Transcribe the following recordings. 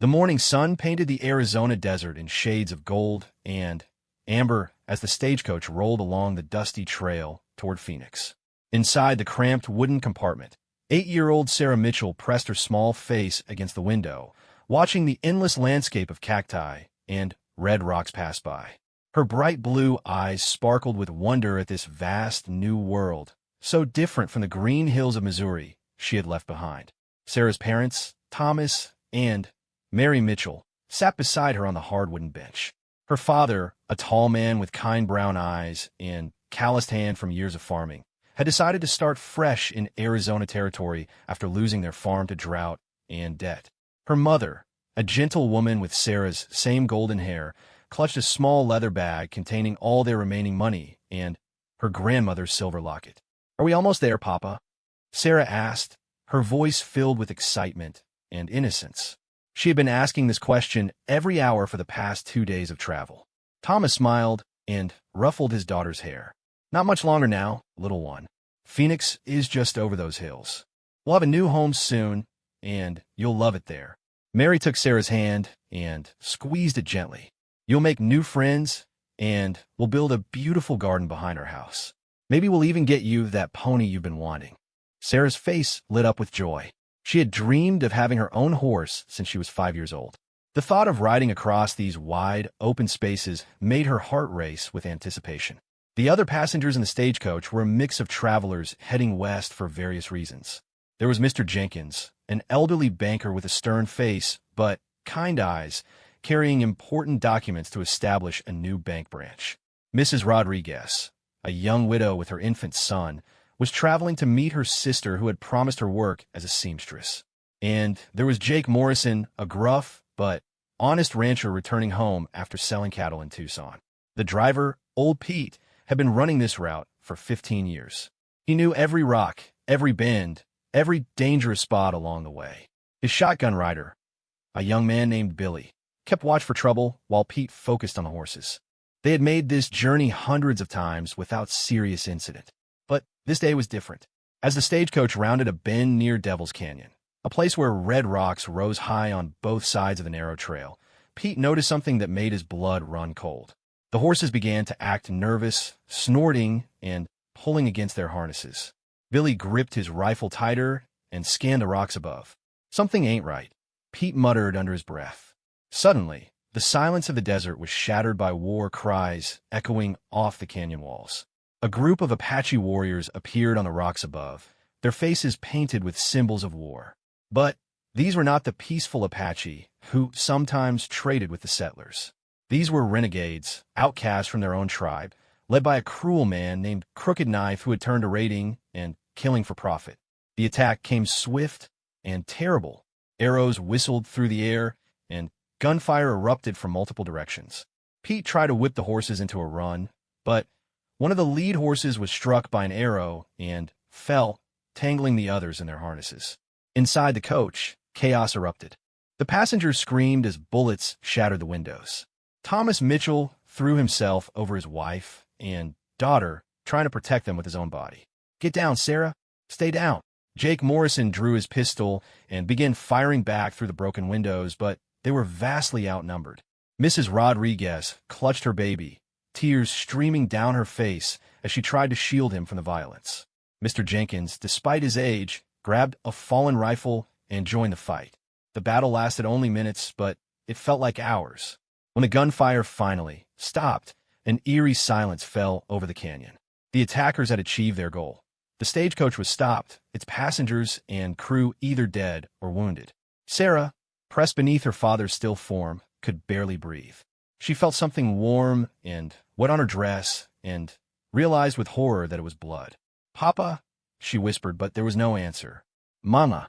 The morning sun painted the Arizona desert in shades of gold and amber as the stagecoach rolled along the dusty trail toward Phoenix. Inside the cramped wooden compartment, 8-year-old Sarah Mitchell pressed her small face against the window, watching the endless landscape of cacti and red rocks pass by. Her bright blue eyes sparkled with wonder at this vast new world, so different from the green hills of Missouri she had left behind. Sarah's parents, Thomas and Mary Mitchell, sat beside her on the hard wooden bench. Her father, a tall man with kind brown eyes and calloused hand from years of farming, had decided to start fresh in Arizona territory after losing their farm to drought and debt. Her mother, a gentle woman with Sarah's same golden hair, clutched a small leather bag containing all their remaining money and her grandmother's silver locket. "Are we almost there, Papa?" Sarah asked, her voice filled with excitement and innocence. She had been asking this question every hour for the past 2 days of travel. Thomas smiled and ruffled his daughter's hair. "Not much longer now, little one. Phoenix is just over those hills. We'll have a new home soon, and you'll love it there." Mary took Sarah's hand and squeezed it gently. "You'll make new friends, and we'll build a beautiful garden behind our house. Maybe we'll even get you that pony you've been wanting." Sarah's face lit up with joy. She had dreamed of having her own horse since she was 5 years old. The thought of riding across these wide, open spaces made her heart race with anticipation. The other passengers in the stagecoach were a mix of travelers heading west for various reasons. There was Mr. Jenkins, an elderly banker with a stern face but kind eyes, carrying important documents to establish a new bank branch. Mrs. Rodriguez, a young widow with her infant son, was traveling to meet her sister who had promised her work as a seamstress. And there was Jake Morrison, a gruff but honest rancher returning home after selling cattle in Tucson. The driver, Old Pete, had been running this route for 15 years. He knew every rock, every bend, every dangerous spot along the way. His shotgun rider, a young man named Billy, kept watch for trouble while Pete focused on the horses. They had made this journey hundreds of times without serious incident. But this day was different. As the stagecoach rounded a bend near Devil's Canyon, a place where red rocks rose high on both sides of the narrow trail, Pete noticed something that made his blood run cold. The horses began to act nervous, snorting and pulling against their harnesses. Billy gripped his rifle tighter and scanned the rocks above. "Something ain't right," Pete muttered under his breath. Suddenly, the silence of the desert was shattered by war cries echoing off the canyon walls. A group of Apache warriors appeared on the rocks above, their faces painted with symbols of war. But these were not the peaceful Apache who sometimes traded with the settlers. These were renegades, outcasts from their own tribe, led by a cruel man named Crooked Knife who had turned to raiding and killing for profit. The attack came swift and terrible. Arrows whistled through the air, and gunfire erupted from multiple directions. Pete tried to whip the horses into a run, but one of the lead horses was struck by an arrow and fell, tangling the others in their harnesses. Inside the coach, chaos erupted. The passengers screamed as bullets shattered the windows. Thomas Mitchell threw himself over his wife and daughter, trying to protect them with his own body. "Get down, Sarah. Stay down." Jake Morrison drew his pistol and began firing back through the broken windows, but they were vastly outnumbered. Mrs. Rodriguez clutched her baby, tears streaming down her face as she tried to shield him from the violence. Mr. Jenkins, despite his age, grabbed a fallen rifle and joined the fight. The battle lasted only minutes, but it felt like hours. When the gunfire finally stopped, an eerie silence fell over the canyon. The attackers had achieved their goal. The stagecoach was stopped, its passengers and crew either dead or wounded. Sarah, pressed beneath her father's still form, could barely breathe. She felt something warm and wet on her dress and realized with horror that it was blood. "Papa," she whispered, but there was no answer. "Mama."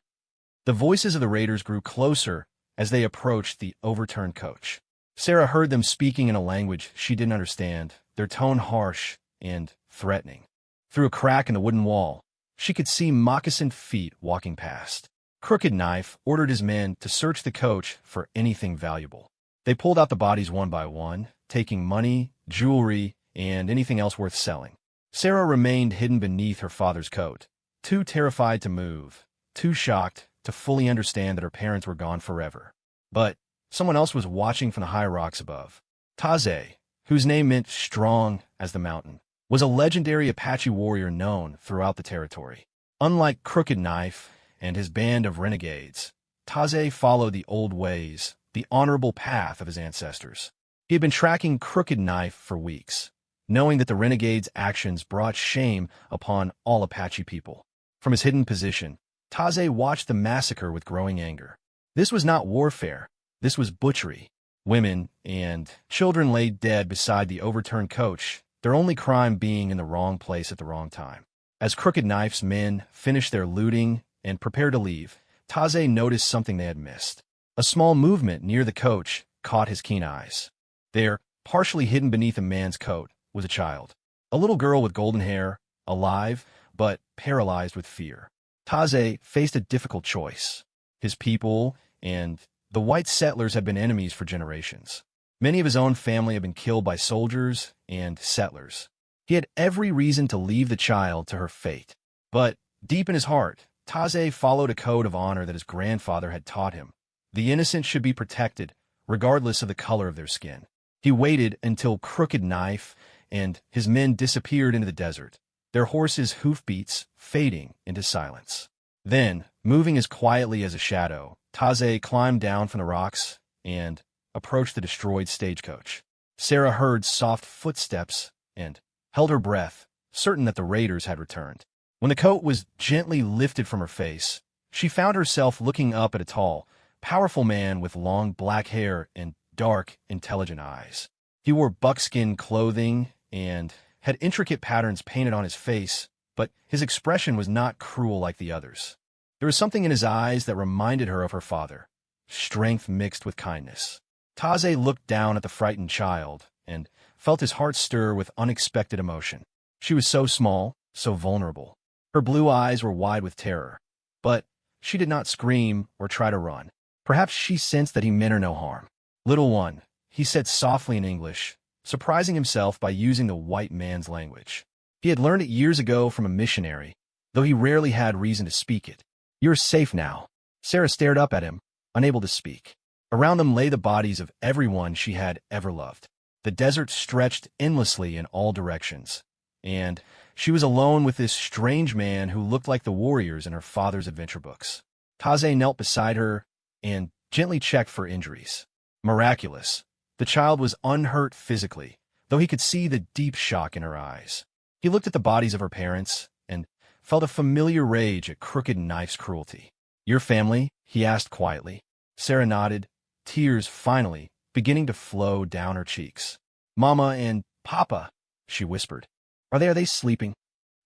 The voices of the raiders grew closer as they approached the overturned coach. Sarah heard them speaking in a language she didn't understand, their tone harsh and threatening. Through a crack in the wooden wall, she could see moccasined feet walking past. Crooked Knife ordered his men to search the coach for anything valuable. They pulled out the bodies one by one, taking money, jewelry, and anything else worth selling. Sarah remained hidden beneath her father's coat, too terrified to move, too shocked to fully understand that her parents were gone forever. But someone else was watching from the high rocks above. Taze, whose name meant strong as the mountain, was a legendary Apache warrior known throughout the territory. Unlike Crooked Knife and his band of renegades, Taze followed the old ways, the honorable path of his ancestors. He had been tracking Crooked Knife for weeks, knowing that the renegade's actions brought shame upon all Apache people. From his hidden position, Taze watched the massacre with growing anger. This was not warfare. This was butchery. Women and children lay dead beside the overturned coach, their only crime being in the wrong place at the wrong time. As Crooked Knife's men finished their looting and prepared to leave, Taze noticed something they had missed. A small movement near the coach caught his keen eyes. There, partially hidden beneath a man's coat, was a child. A little girl with golden hair, alive, but paralyzed with fear. Taze faced a difficult choice. His people and the white settlers had been enemies for generations. Many of his own family had been killed by soldiers and settlers. He had every reason to leave the child to her fate. But deep in his heart, Taze followed a code of honor that his grandfather had taught him. The innocent should be protected, regardless of the color of their skin. He waited until Crooked Knife and his men disappeared into the desert, their horses' hoofbeats fading into silence. Then, moving as quietly as a shadow, Taze climbed down from the rocks and approached the destroyed stagecoach. Sarah heard soft footsteps and held her breath, certain that the raiders had returned. When the coat was gently lifted from her face, she found herself looking up at a tall, powerful man with long black hair and dark, intelligent eyes. He wore buckskin clothing and had intricate patterns painted on his face, but his expression was not cruel like the others. There was something in his eyes that reminded her of her father, strength mixed with kindness. Taze looked down at the frightened child and felt his heart stir with unexpected emotion. She was so small, so vulnerable. Her blue eyes were wide with terror, but she did not scream or try to run. Perhaps she sensed that he meant her no harm. "Little one," he said softly in English, surprising himself by using the white man's language. He had learned it years ago from a missionary, though he rarely had reason to speak it. "You're safe now." Sarah stared up at him, unable to speak. Around them lay the bodies of everyone she had ever loved. The desert stretched endlessly in all directions, and she was alone with this strange man who looked like the warriors in her father's adventure books. Taze knelt beside her and gently checked for injuries. Miraculous. The child was unhurt physically, though he could see the deep shock in her eyes. He looked at the bodies of her parents and felt a familiar rage at Crooked Knife's cruelty. "Your family?" he asked quietly. Sarah nodded, tears finally beginning to flow down her cheeks. "Mama and Papa," she whispered. Are they sleeping?"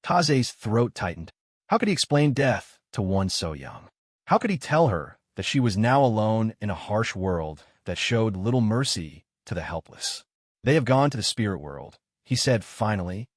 Taze's throat tightened. How could he explain death to one so young? How could he tell her that she was now alone in a harsh world that showed little mercy to the helpless? "They have gone to the spirit world," he said finally.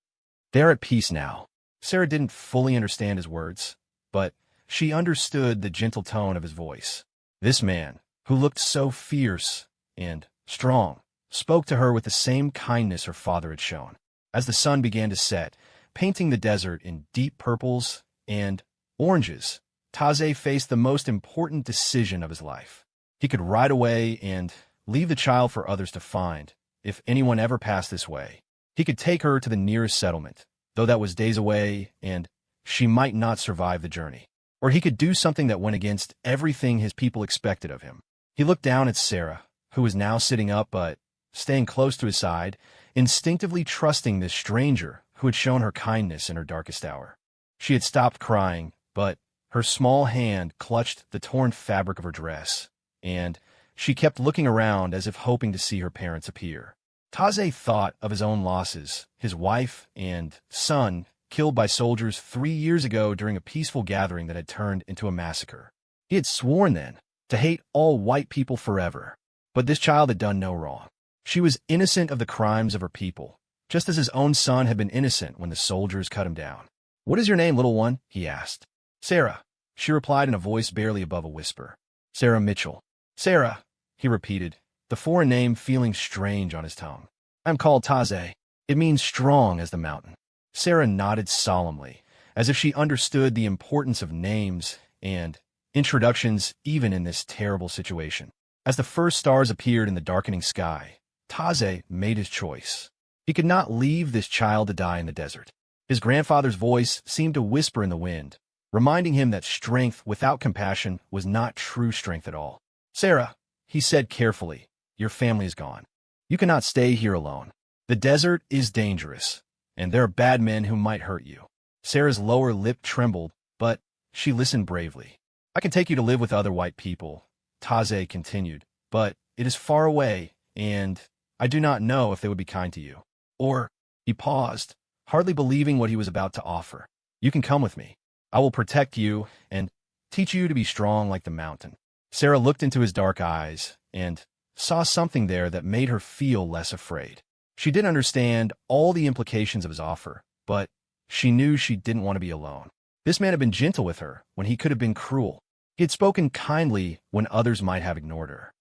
"They're at peace now." Sarah didn't fully understand his words, but she understood the gentle tone of his voice. This man, who looked so fierce and strong, spoke to her with the same kindness her father had shown. As the sun began to set, painting the desert in deep purples and oranges, Taze faced the most important decision of his life. He could ride away and leave the child for others to find, if anyone ever passed this way. He could take her to the nearest settlement, though that was days away and she might not survive the journey. Or he could do something that went against everything his people expected of him. He looked down at Sarah, who was now sitting up but staying close to his side, instinctively trusting this stranger who had shown her kindness in her darkest hour. She had stopped crying, but her small hand clutched the torn fabric of her dress, and she kept looking around as if hoping to see her parents appear. Taze thought of his own losses, his wife and son killed by soldiers 3 years ago during a peaceful gathering that had turned into a massacre. He had sworn then to hate all white people forever, but this child had done no wrong. She was innocent of the crimes of her people, just as his own son had been innocent when the soldiers cut him down. "What is your name, little one?" he asked. "Sarah," she replied in a voice barely above a whisper. "Sarah Mitchell." "Sarah," he repeated, the foreign name feeling strange on his tongue. "I'm called Taze. It means strong as the mountain." Sarah nodded solemnly, as if she understood the importance of names and introductions even in this terrible situation. As the first stars appeared in the darkening sky, Taze made his choice. He could not leave this child to die in the desert. His grandfather's voice seemed to whisper in the wind, reminding him that strength without compassion was not true strength at all. "Sarah," he said carefully, "your family is gone. You cannot stay here alone. The desert is dangerous, and there are bad men who might hurt you." Sarah's lower lip trembled, but she listened bravely. "I can take you to live with other white people," Taze continued, "but it is far away, and I do not know if they would be kind to you. Or," he paused, hardly believing what he was about to offer, "you can come with me. I will protect you and teach you to be strong like the mountain." Sarah looked into his dark eyes and saw something there that made her feel less afraid. She didn't understand all the implications of his offer, but she knew she didn't want to be alone. This man had been gentle with her when he could have been cruel. He had spoken kindly when others might have ignored her.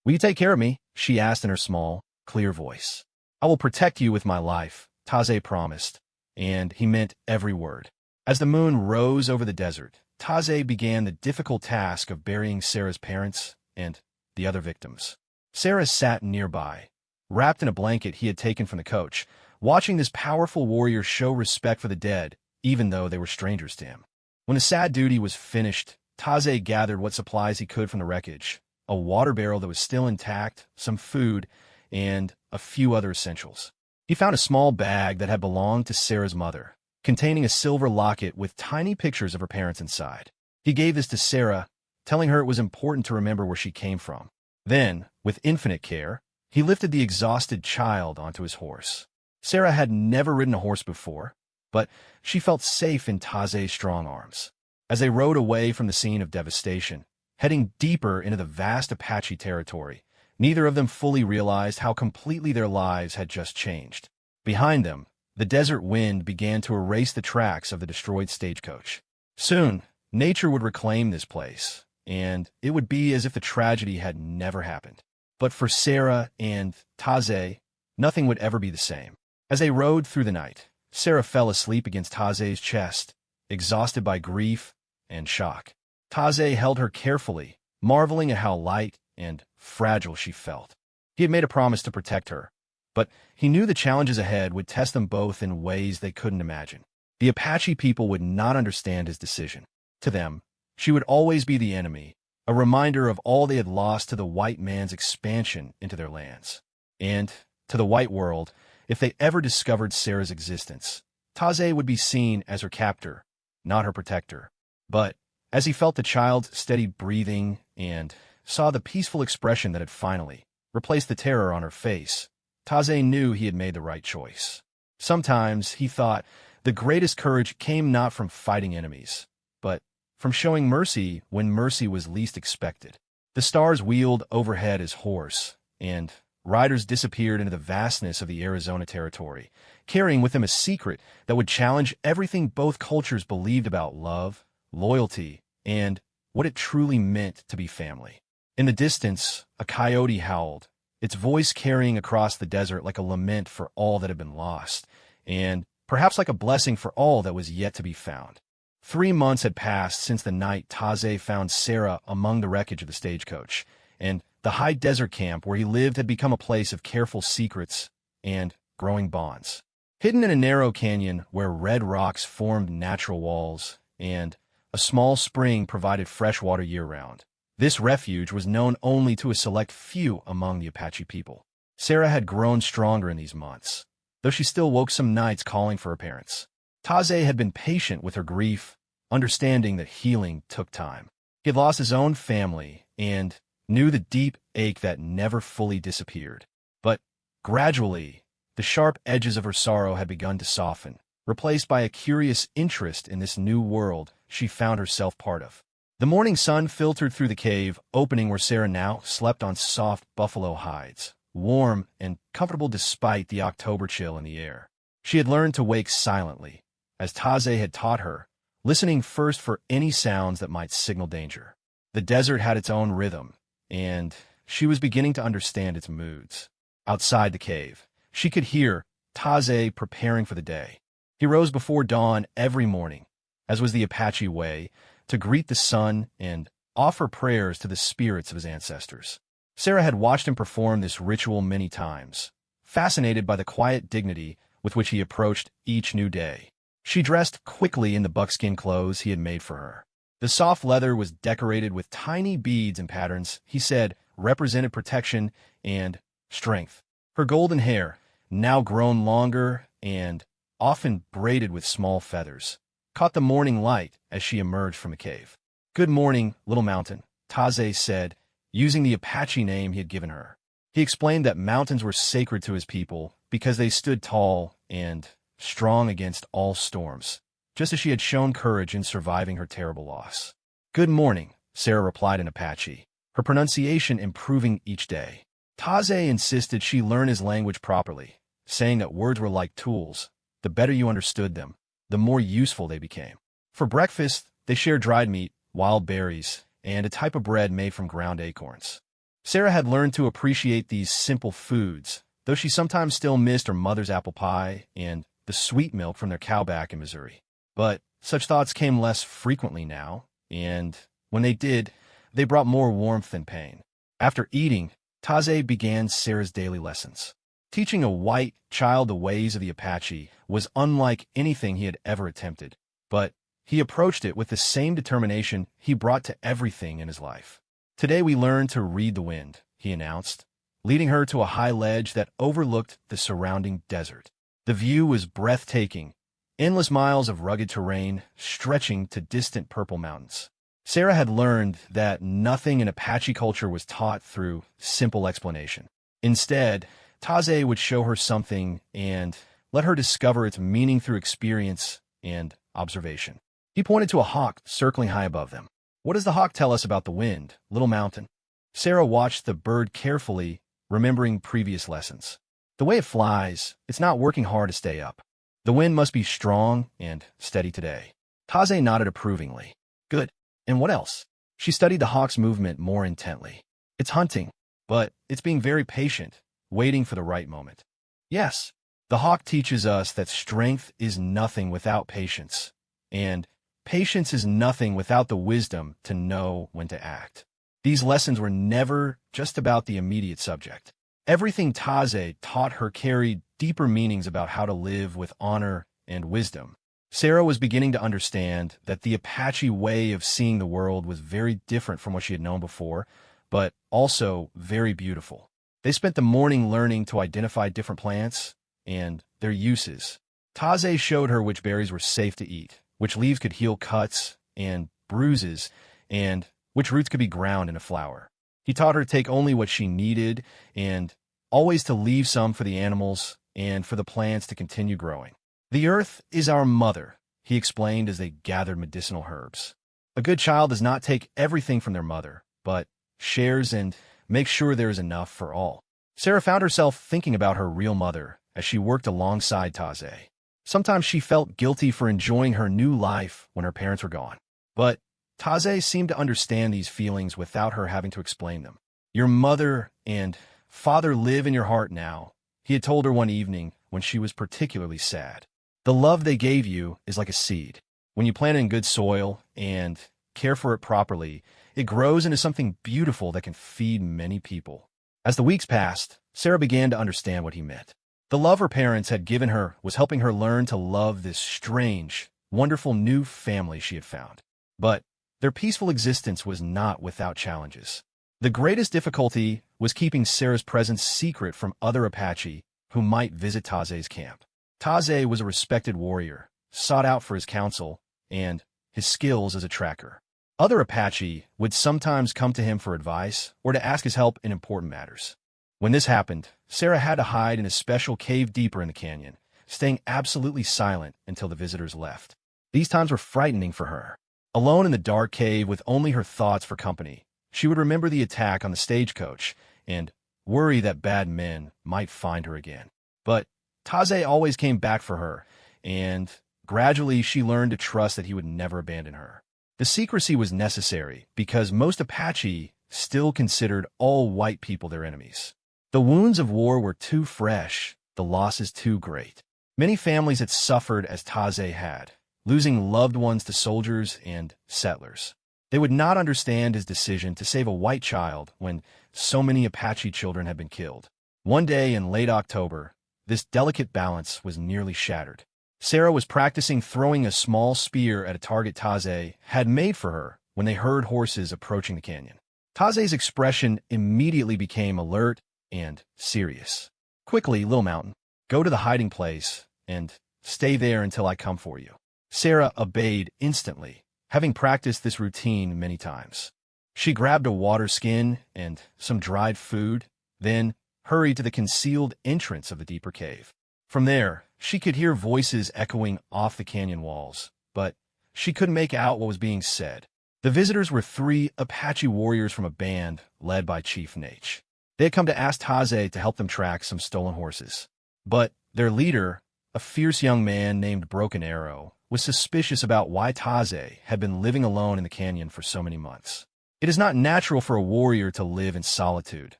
"Will you take care of me?" she asked in her small, clear voice. "I will protect you with my life," Taze promised, and he meant every word. As the moon rose over the desert, Taze began the difficult task of burying Sarah's parents and the other victims. Sarah sat nearby, wrapped in a blanket he had taken from the coach, watching this powerful warrior show respect for the dead, even though they were strangers to him. When the sad duty was finished, Taze gathered what supplies he could from the wreckage, a water barrel that was still intact, some food, and a few other essentials. He found a small bag that had belonged to Sarah's mother, containing a silver locket with tiny pictures of her parents inside. He gave this to Sarah, telling her it was important to remember where she came from. Then, with infinite care, he lifted the exhausted child onto his horse. Sarah had never ridden a horse before, but she felt safe in Taze's strong arms. As they rode away from the scene of devastation, heading deeper into the vast Apache territory, neither of them fully realized how completely their lives had just changed. Behind them, the desert wind began to erase the tracks of the destroyed stagecoach. Soon, nature would reclaim this place, and it would be as if the tragedy had never happened. But for Sarah and Taze, nothing would ever be the same. As they rode through the night, Sarah fell asleep against Taze's chest, exhausted by grief and shock. Taze held her carefully, marveling at how light and fragile she felt. He had made a promise to protect her, but he knew the challenges ahead would test them both in ways they couldn't imagine. The Apache people would not understand his decision. To them, she would always be the enemy, a reminder of all they had lost to the white man's expansion into their lands. And, to the white world, if they ever discovered Sarah's existence, Taze would be seen as her captor, not her protector. But, as he felt the child's steady breathing and saw the peaceful expression that had finally replaced the terror on her face, Taze knew he had made the right choice. Sometimes, he thought, the greatest courage came not from fighting enemies, but from showing mercy when mercy was least expected. The stars wheeled overhead his horse, and riders disappeared into the vastness of the Arizona territory, carrying with them a secret that would challenge everything both cultures believed about love, loyalty, and what it truly meant to be family. In the distance, a coyote howled, its voice carrying across the desert like a lament for all that had been lost, and perhaps like a blessing for all that was yet to be found. 3 months had passed since the night Taze found Sarah among the wreckage of the stagecoach, and the high desert camp where he lived had become a place of careful secrets and growing bonds. Hidden in a narrow canyon where red rocks formed natural walls, and a small spring provided fresh water year-round, this refuge was known only to a select few among the Apache people. Sarah had grown stronger in these months, though she still woke some nights calling for her parents. Taze had been patient with her grief, understanding that healing took time. He had lost his own family and knew the deep ache that never fully disappeared. But gradually, the sharp edges of her sorrow had begun to soften, replaced by a curious interest in this new world she found herself part of. The morning sun filtered through the cave opening where Sarah now slept on soft buffalo hides, warm and comfortable despite the October chill in the air. She had learned to wake silently, as Taze had taught her, listening first for any sounds that might signal danger. The desert had its own rhythm, and she was beginning to understand its moods. Outside the cave, she could hear Taze preparing for the day. He rose before dawn every morning, as was the Apache way, to greet the sun and offer prayers to the spirits of his ancestors. Sarah had watched him perform this ritual many times, fascinated by the quiet dignity with which he approached each new day. She dressed quickly in the buckskin clothes he had made for her. The soft leather was decorated with tiny beads and patterns he said represented protection and strength. Her golden hair, now grown longer and often braided with small feathers, caught the morning light as she emerged from the cave. "Good morning, little mountain," Taze said, using the Apache name he had given her. He explained that mountains were sacred to his people because they stood tall and strong against all storms, just as she had shown courage in surviving her terrible loss. "Good morning," Sarah replied in Apache, her pronunciation improving each day. Taze insisted she learn his language properly, saying that words were like tools. The better you understood them, the more useful they became. For breakfast, they shared dried meat, wild berries, and a type of bread made from ground acorns. Sarah had learned to appreciate these simple foods, though she sometimes still missed her mother's apple pie and the sweet milk from their cow back in Missouri. But such thoughts came less frequently now, and when they did, they brought more warmth than pain. After eating, Taze began Sarah's daily lessons. Teaching a white child the ways of the Apache was unlike anything he had ever attempted, but he approached it with the same determination he brought to everything in his life. "Today we learn to read the wind," he announced, leading her to a high ledge that overlooked the surrounding desert. The view was breathtaking, endless miles of rugged terrain stretching to distant purple mountains. Sarah had learned that nothing in Apache culture was taught through simple explanation. Instead, Taze would show her something and let her discover its meaning through experience and observation. He pointed to a hawk circling high above them. "What does the hawk tell us about the wind, little mountain?" Sarah watched the bird carefully, remembering previous lessons. "The way it flies, it's not working hard to stay up. The wind must be strong and steady today." Taze nodded approvingly. "Good. And what else?" She studied the hawk's movement more intently. "It's hunting, but it's being very patient, waiting for the right moment." "Yes, the hawk teaches us that strength is nothing without patience, and patience is nothing without the wisdom to know when to act." These lessons were never just about the immediate subject. Everything Taze taught her carried deeper meanings about how to live with honor and wisdom. Sarah was beginning to understand that the Apache way of seeing the world was very different from what she had known before, but also very beautiful. They spent the morning learning to identify different plants and their uses. Taze showed her which berries were safe to eat, which leaves could heal cuts and bruises, and which roots could be ground in a flour. He taught her to take only what she needed and always to leave some for the animals and for the plants to continue growing. "The earth is our mother," he explained as they gathered medicinal herbs. "A good child does not take everything from their mother, but shares and makes sure there is enough for all." Sarah found herself thinking about her real mother as she worked alongside Taze. Sometimes she felt guilty for enjoying her new life when her parents were gone. But Taze seemed to understand these feelings without her having to explain them. "Your mother and father live in your heart now," he had told her one evening when she was particularly sad. "The love they gave you is like a seed. When you plant it in good soil and care for it properly, it grows into something beautiful that can feed many people." As the weeks passed, Sarah began to understand what he meant. The love her parents had given her was helping her learn to love this strange, wonderful new family she had found. But their peaceful existence was not without challenges. The greatest difficulty was keeping Sarah's presence secret from other Apache who might visit Taze's camp. Taze was a respected warrior, sought out for his counsel and his skills as a tracker. Other Apache would sometimes come to him for advice or to ask his help in important matters. When this happened, Sarah had to hide in a special cave deeper in the canyon, staying absolutely silent until the visitors left. These times were frightening for her. Alone in the dark cave with only her thoughts for company, she would remember the attack on the stagecoach and worry that bad men might find her again. But Taze always came back for her, and gradually she learned to trust that he would never abandon her. The secrecy was necessary because most Apache still considered all white people their enemies. The wounds of war were too fresh, the losses too great. Many families had suffered as Taze had, losing loved ones to soldiers and settlers. They would not understand his decision to save a white child when so many Apache children had been killed. One day in late October, this delicate balance was nearly shattered. Sarah was practicing throwing a small spear at a target Taze had made for her when they heard horses approaching the canyon. Taze's expression immediately became alert and serious. "Quickly, Little Mountain, go to the hiding place and stay there until I come for you." Sarah obeyed instantly, having practiced this routine many times. She grabbed a water skin and some dried food, then hurried to the concealed entrance of the deeper cave. From there, she could hear voices echoing off the canyon walls, but she couldn't make out what was being said. The visitors were 3 Apache warriors from a band led by Chief Nate. They had come to ask Taze to help them track some stolen horses. But their leader, a fierce young man named Broken Arrow, was suspicious about why Taze had been living alone in the canyon for so many months. "It is not natural for a warrior to live in solitude,"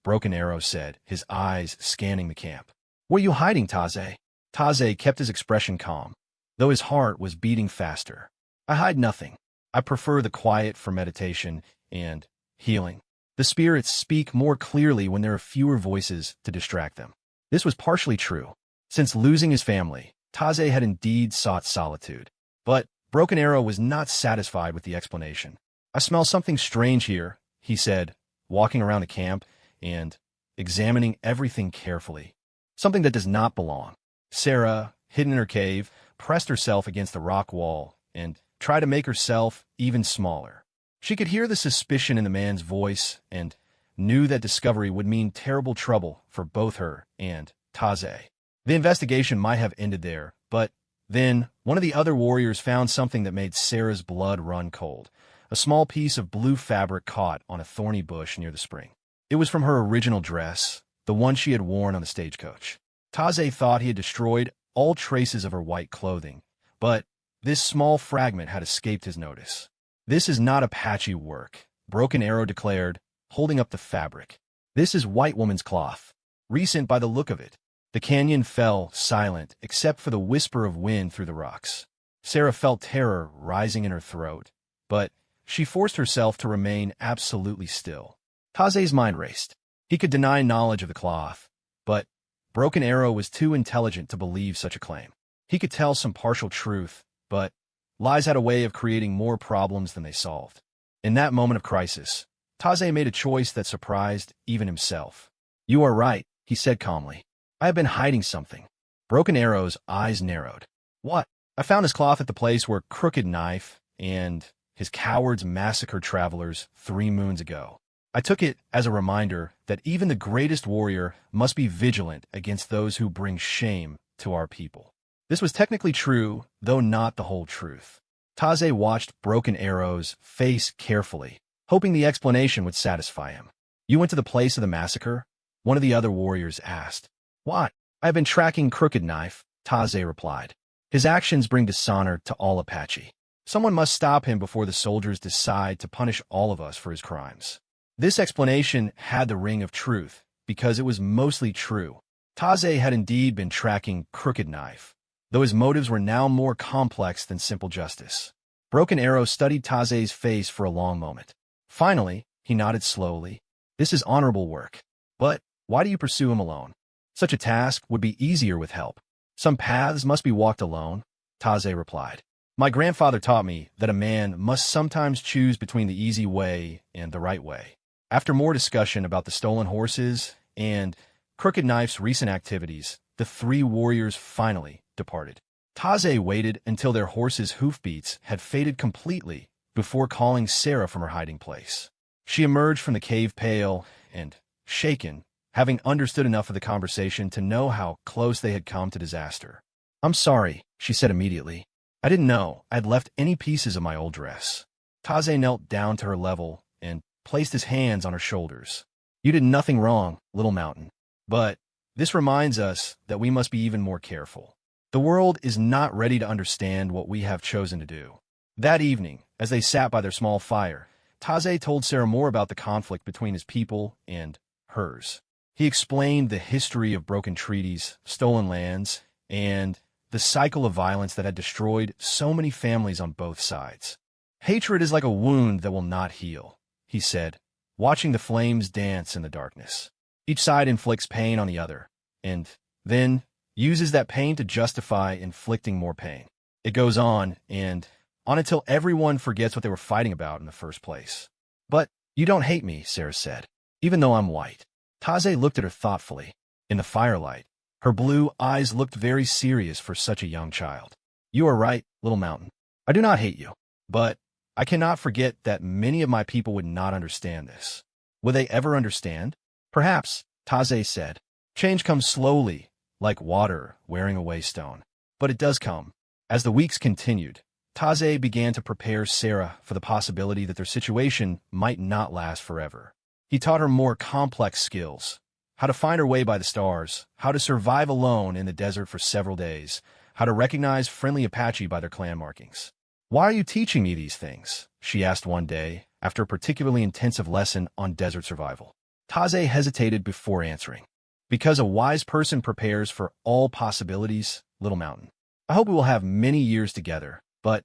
Broken Arrow said, his eyes scanning the camp. "Where are you hiding, Taze?" Taze kept his expression calm, though his heart was beating faster. "I hide nothing. I prefer the quiet for meditation and healing. The spirits speak more clearly when there are fewer voices to distract them." This was partially true. Since losing his family, Taze had indeed sought solitude. But Broken Arrow was not satisfied with the explanation. "I smell something strange here," he said, walking around the camp and examining everything carefully. "Something that does not belong." Sarah, hidden in her cave, pressed herself against the rock wall and tried to make herself even smaller. She could hear the suspicion in the man's voice and knew that discovery would mean terrible trouble for both her and Taze. The investigation might have ended there, but then one of the other warriors found something that made Sarah's blood run cold, a small piece of blue fabric caught on a thorny bush near the spring. It was from her original dress, the one she had worn on the stagecoach. Taze thought he had destroyed all traces of her white clothing, but this small fragment had escaped his notice. "This is not Apache work," Broken Arrow declared, holding up the fabric. "This is white woman's cloth. Recent by the look of it." The canyon fell silent except for the whisper of wind through the rocks. Sarah felt terror rising in her throat, but she forced herself to remain absolutely still. Taze's mind raced. He could deny knowledge of the cloth, but Broken Arrow was too intelligent to believe such a claim. He could tell some partial truth, but lies had a way of creating more problems than they solved. In that moment of crisis, Taze made a choice that surprised even himself. "You are right," he said calmly. "I have been hiding something." Broken Arrow's eyes narrowed. "What?" "I found his cloth at the place where Crooked Knife and his cowards massacred travelers 3 moons ago. I took it as a reminder that even the greatest warrior must be vigilant against those who bring shame to our people." This was technically true, though not the whole truth. Taze watched Broken Arrow's face carefully, hoping the explanation would satisfy him. "You went to the place of the massacre?" one of the other warriors asked. "Why?" "I have been tracking Crooked Knife," Taze replied. "His actions bring dishonor to all Apache. Someone must stop him before the soldiers decide to punish all of us for his crimes." This explanation had the ring of truth, because it was mostly true. Taze had indeed been tracking Crooked Knife, though his motives were now more complex than simple justice. Broken Arrow studied Taze's face for a long moment. Finally, he nodded slowly. "This is honorable work. But why do you pursue him alone? Such a task would be easier with help." "Some paths must be walked alone," Taze replied. "My grandfather taught me that a man must sometimes choose between the easy way and the right way." After more discussion about the stolen horses and Crooked Knife's recent activities, the 3 warriors finally departed. Taze waited until their horses' hoofbeats had faded completely before calling Sarah from her hiding place. She emerged from the cave pale and shaken, having understood enough of the conversation to know how close they had come to disaster. "I'm sorry," she said immediately. "I didn't know I had left any pieces of my old dress." Taze knelt down to her level and placed his hands on her shoulders. "You did nothing wrong, Little Mountain. But this reminds us that we must be even more careful. The world is not ready to understand what we have chosen to do." That evening, as they sat by their small fire, Taze told Sarah more about the conflict between his people and hers. He explained the history of broken treaties, stolen lands, and the cycle of violence that had destroyed so many families on both sides. Hatred is like a wound that will not heal, he said, watching the flames dance in the darkness. Each side inflicts pain on the other, and then uses that pain to justify inflicting more pain. It goes on and on until everyone forgets what they were fighting about in the first place. But you don't hate me, Sarah said, even though I'm white. Taze looked at her thoughtfully. In the firelight, her blue eyes looked very serious for such a young child. You are right, little mountain. I do not hate you, but I cannot forget that many of my people would not understand this. Will they ever understand? Perhaps, Taze said. Change comes slowly, like water wearing away stone. But it does come. As the weeks continued, Taze began to prepare Sarah for the possibility that their situation might not last forever. He taught her more complex skills, how to find her way by the stars, how to survive alone in the desert for several days, how to recognize friendly Apache by their clan markings. Why are you teaching me these things? She asked one day, after a particularly intensive lesson on desert survival. Taze hesitated before answering. Because a wise person prepares for all possibilities, little mountain. I hope we will have many years together, but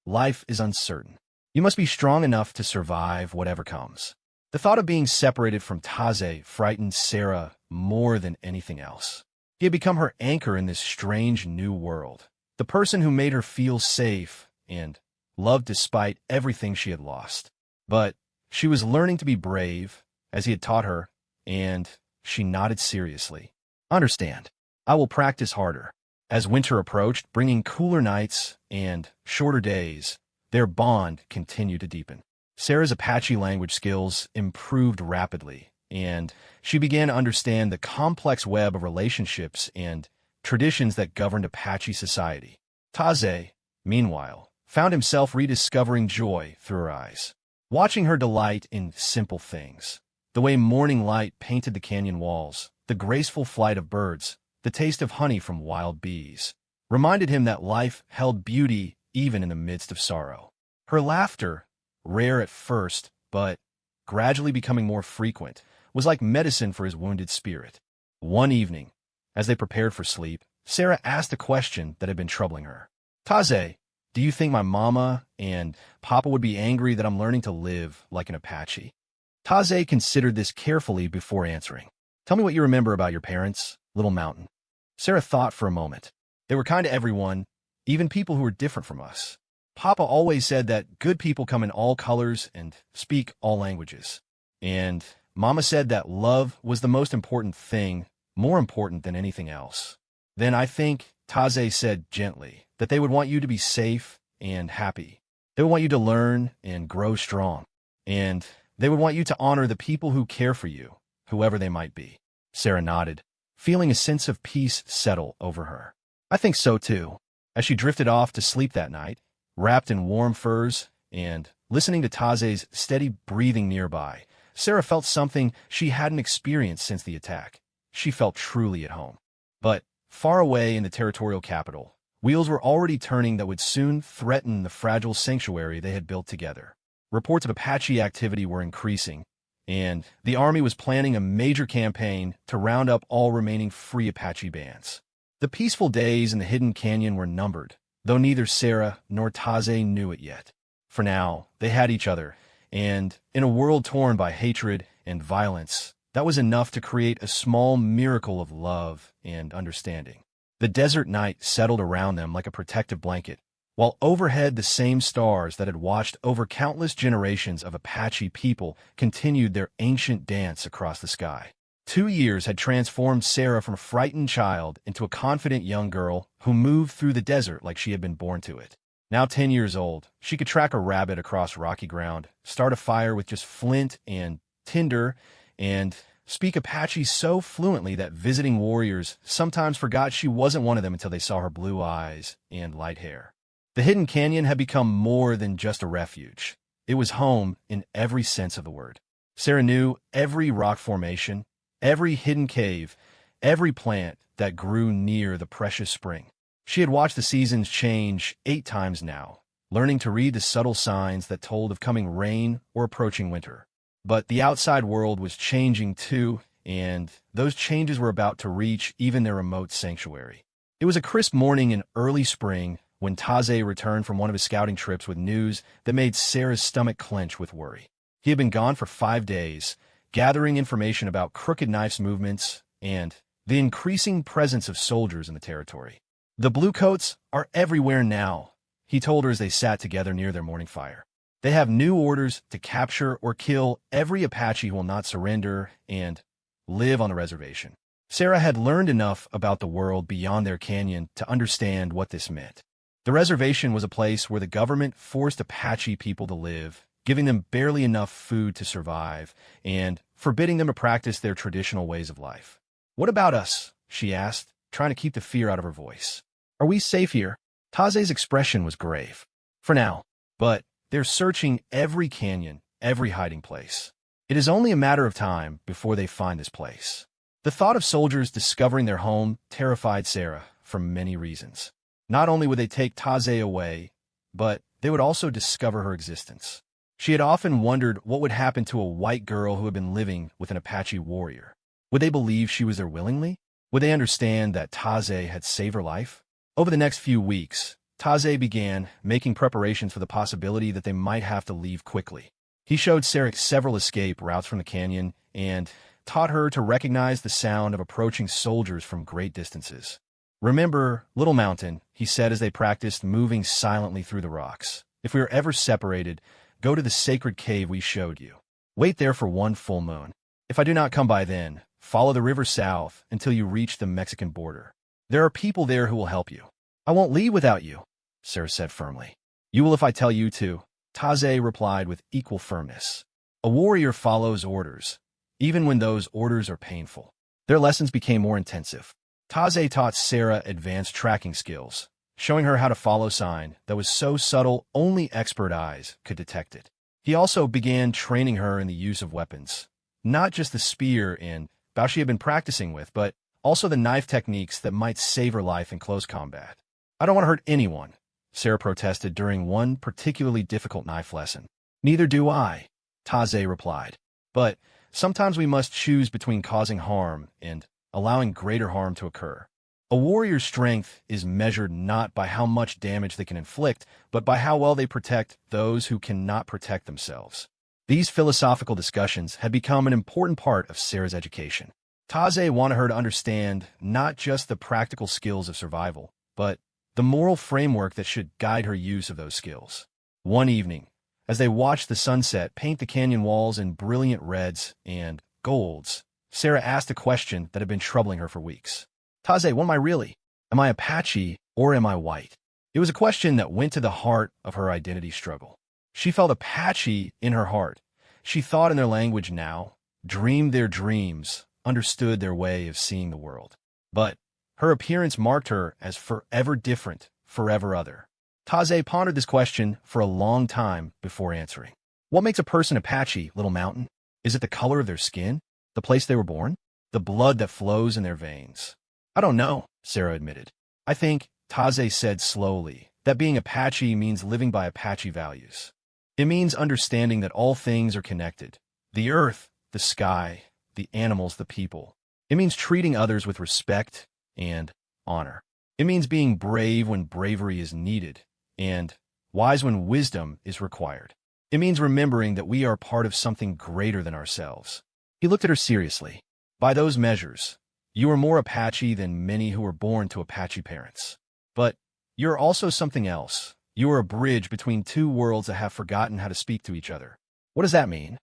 life is uncertain. You must be strong enough to survive whatever comes. The thought of being separated from Taze frightened Sarah more than anything else. He had become her anchor in this strange new world, the person who made her feel safe and loved despite everything she had lost. But she was learning to be brave, as he had taught her, and she nodded seriously. Understand. I will practice harder. As winter approached, bringing cooler nights and shorter days, their bond continued to deepen. Sarah's Apache language skills improved rapidly, and she began to understand the complex web of relationships and traditions that governed Apache society. Taze, meanwhile, found himself rediscovering joy through her eyes, watching her delight in simple things. The way morning light painted the canyon walls, the graceful flight of birds, the taste of honey from wild bees, reminded him that life held beauty even in the midst of sorrow. Her laughter, rare at first, but gradually becoming more frequent, was like medicine for his wounded spirit. One evening, as they prepared for sleep, Sarah asked a question that had been troubling her. Taze, do you think my mama and papa would be angry that I'm learning to live like an Apache? Taze considered this carefully before answering. Tell me what you remember about your parents, little mountain. Sarah thought for a moment. They were kind to everyone, even people who were different from us. Papa always said that good people come in all colors and speak all languages. And Mama said that love was the most important thing, more important than anything else. Then I think, Taze said gently, that they would want you to be safe and happy. They would want you to learn and grow strong. And they would want you to honor the people who care for you, whoever they might be. Sarah nodded, feeling a sense of peace settle over her. I think so too. As she drifted off to sleep that night, wrapped in warm furs and listening to Taze's steady breathing nearby, Sarah felt something she hadn't experienced since the attack. She felt truly at home. But far away in the territorial capital, wheels were already turning that would soon threaten the fragile sanctuary they had built together. Reports of Apache activity were increasing, and the army was planning a major campaign to round up all remaining free Apache bands. The peaceful days in the hidden canyon were numbered, though neither Sarah nor Taze knew it yet. For now, they had each other, and in a world torn by hatred and violence, that was enough to create a small miracle of love and understanding. The desert night settled around them like a protective blanket, while overhead the same stars that had watched over countless generations of Apache people continued their ancient dance across the sky. 2 years had transformed Sarah from a frightened child into a confident young girl who moved through the desert like she had been born to it. Now 10 years old, she could track a rabbit across rocky ground, start a fire with just flint and tinder, and speak Apache so fluently that visiting warriors sometimes forgot she wasn't one of them until they saw her blue eyes and light hair. The hidden canyon had become more than just a refuge. It was home in every sense of the word. Sarah knew every rock formation, every hidden cave, every plant that grew near the precious spring. She had watched the seasons change 8 times now, learning to read the subtle signs that told of coming rain or approaching winter. But the outside world was changing too, and those changes were about to reach even their remote sanctuary. It was a crisp morning in early spring when Taze returned from one of his scouting trips with news that made Sarah's stomach clench with worry. He had been gone for 5 days, gathering information about Crooked Knife's movements and the increasing presence of soldiers in the territory. "The Bluecoats are everywhere now," he told her as they sat together near their morning fire. "They have new orders to capture or kill every Apache who will not surrender and live on the reservation." Sarah had learned enough about the world beyond their canyon to understand what this meant. The reservation was a place where the government forced Apache people to live, giving them barely enough food to survive, and forbidding them to practice their traditional ways of life. "What about us?" she asked, trying to keep the fear out of her voice. "Are we safe here?" Taze's expression was grave. "For now, but they're searching every canyon, every hiding place. It is only a matter of time before they find this place." The thought of soldiers discovering their home terrified Sarah for many reasons. Not only would they take Taze away, but they would also discover her existence. She had often wondered what would happen to a white girl who had been living with an Apache warrior. Would they believe she was there willingly? Would they understand that Taze had saved her life? Over the next few weeks, Taze began making preparations for the possibility that they might have to leave quickly. He showed Sarah several escape routes from the canyon and taught her to recognize the sound of approaching soldiers from great distances. "Remember, Little Mountain," he said as they practiced moving silently through the rocks. "If we are ever separated, go to the sacred cave we showed you. Wait there for 1 full moon. If I do not come by then, follow the river south until you reach the Mexican border. There are people there who will help you." "I won't leave without you," Sarah said firmly. "You will if I tell you to," Taze replied with equal firmness. A warrior follows orders, even when those orders are painful. Their lessons became more intensive. Taze taught Sarah advanced tracking skills, showing her how to follow sign that was so subtle only expert eyes could detect it. He also began training her in the use of weapons, not just the spear and bow she had been practicing with, but also the knife techniques that might save her life in close combat. "I don't want to hurt anyone," Sarah protested during one particularly difficult knife lesson. "Neither do I," Taze replied. "But sometimes we must choose between causing harm and allowing greater harm to occur. A warrior's strength is measured not by how much damage they can inflict, but by how well they protect those who cannot protect themselves." These philosophical discussions had become an important part of Sarah's education. Taze wanted her to understand not just the practical skills of survival, but the moral framework that should guide her use of those skills. One evening, as they watched the sunset paint the canyon walls in brilliant reds and golds, Sarah asked a question that had been troubling her for weeks. "Taze, what am I really? Am I Apache or am I white?" It was a question that went to the heart of her identity struggle. She felt Apache in her heart. She thought in their language now, dreamed their dreams, understood their way of seeing the world. But her appearance marked her as forever different, forever other. Taze pondered this question for a long time before answering. "What makes a person Apache, Little Mountain? Is it the color of their skin? The place they were born? The blood that flows in their veins?" "I don't know," Sarah admitted. "I think," Taze said slowly, "that being Apache means living by Apache values. It means understanding that all things are connected. The earth, the sky, the animals, the people. It means treating others with respect and honor. It means being brave when bravery is needed and wise when wisdom is required. It means remembering that we are part of something greater than ourselves." He looked at her seriously. "By those measures, you are more Apache than many who were born to Apache parents. But you're also something else. You are a bridge between two worlds that have forgotten how to speak to each other." "What does that mean?"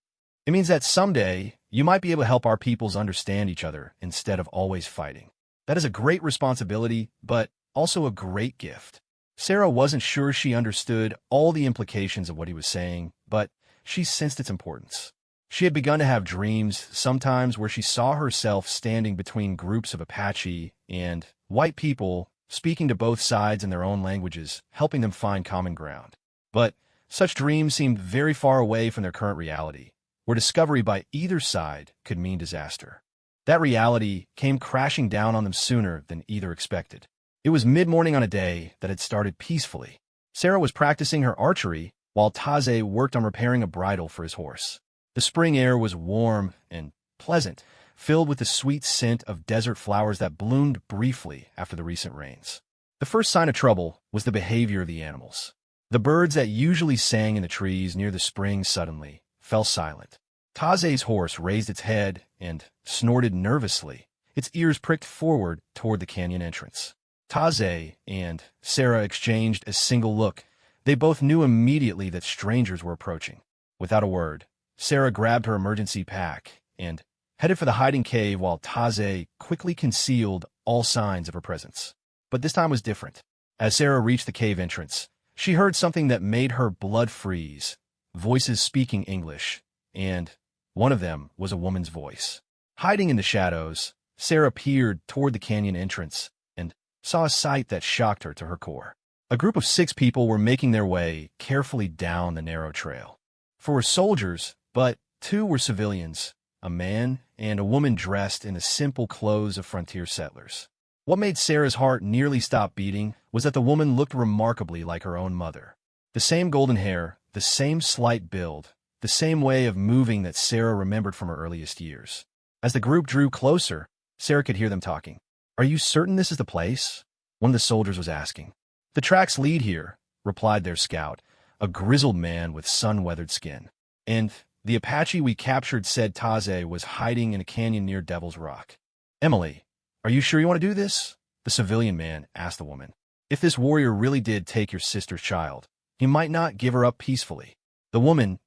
"It means that someday you might be able to help our peoples understand each other instead of always fighting. That is a great responsibility, but also a great gift." Sarah wasn't sure she understood all the implications of what he was saying, but she sensed its importance. She had begun to have dreams, sometimes where she saw herself standing between groups of Apache and white people, speaking to both sides in their own languages, helping them find common ground. But such dreams seemed very far away from their current reality, where discovery by either side could mean disaster. That reality came crashing down on them sooner than either expected. It was mid-morning on a day that had started peacefully. Sarah was practicing her archery while Taze worked on repairing a bridle for his horse. The spring air was warm and pleasant, filled with the sweet scent of desert flowers that bloomed briefly after the recent rains. The first sign of trouble was the behavior of the animals. The birds that usually sang in the trees near the spring suddenly fell silent. Taze's horse raised its head and snorted nervously, its ears pricked forward toward the canyon entrance. Taze and Sarah exchanged a single look. They both knew immediately that strangers were approaching. Without a word, Sarah grabbed her emergency pack and headed for the hiding cave while Taze quickly concealed all signs of her presence. But this time was different. As Sarah reached the cave entrance, she heard something that made her blood freeze. Voices speaking English, and one of them was a woman's voice. Hiding in the shadows, Sarah peered toward the canyon entrance and saw a sight that shocked her to her core. A group of 6 people were making their way carefully down the narrow trail. 4 were soldiers, but 2 were civilians, a man and a woman dressed in the simple clothes of frontier settlers. What made Sarah's heart nearly stop beating was that the woman looked remarkably like her own mother. The same golden hair, the same slight build, the same way of moving that Sarah remembered from her earliest years. As the group drew closer, Sarah could hear them talking. "Are you certain this is the place?" one of the soldiers was asking. "The tracks lead here," replied their scout, a grizzled man with sun-weathered skin. "And the Apache we captured said Taze was hiding in a canyon near Devil's Rock." "Emily, are you sure you want to do this?" the civilian man asked the woman. "If this warrior really did take your sister's child, he might not give her up peacefully." The woman,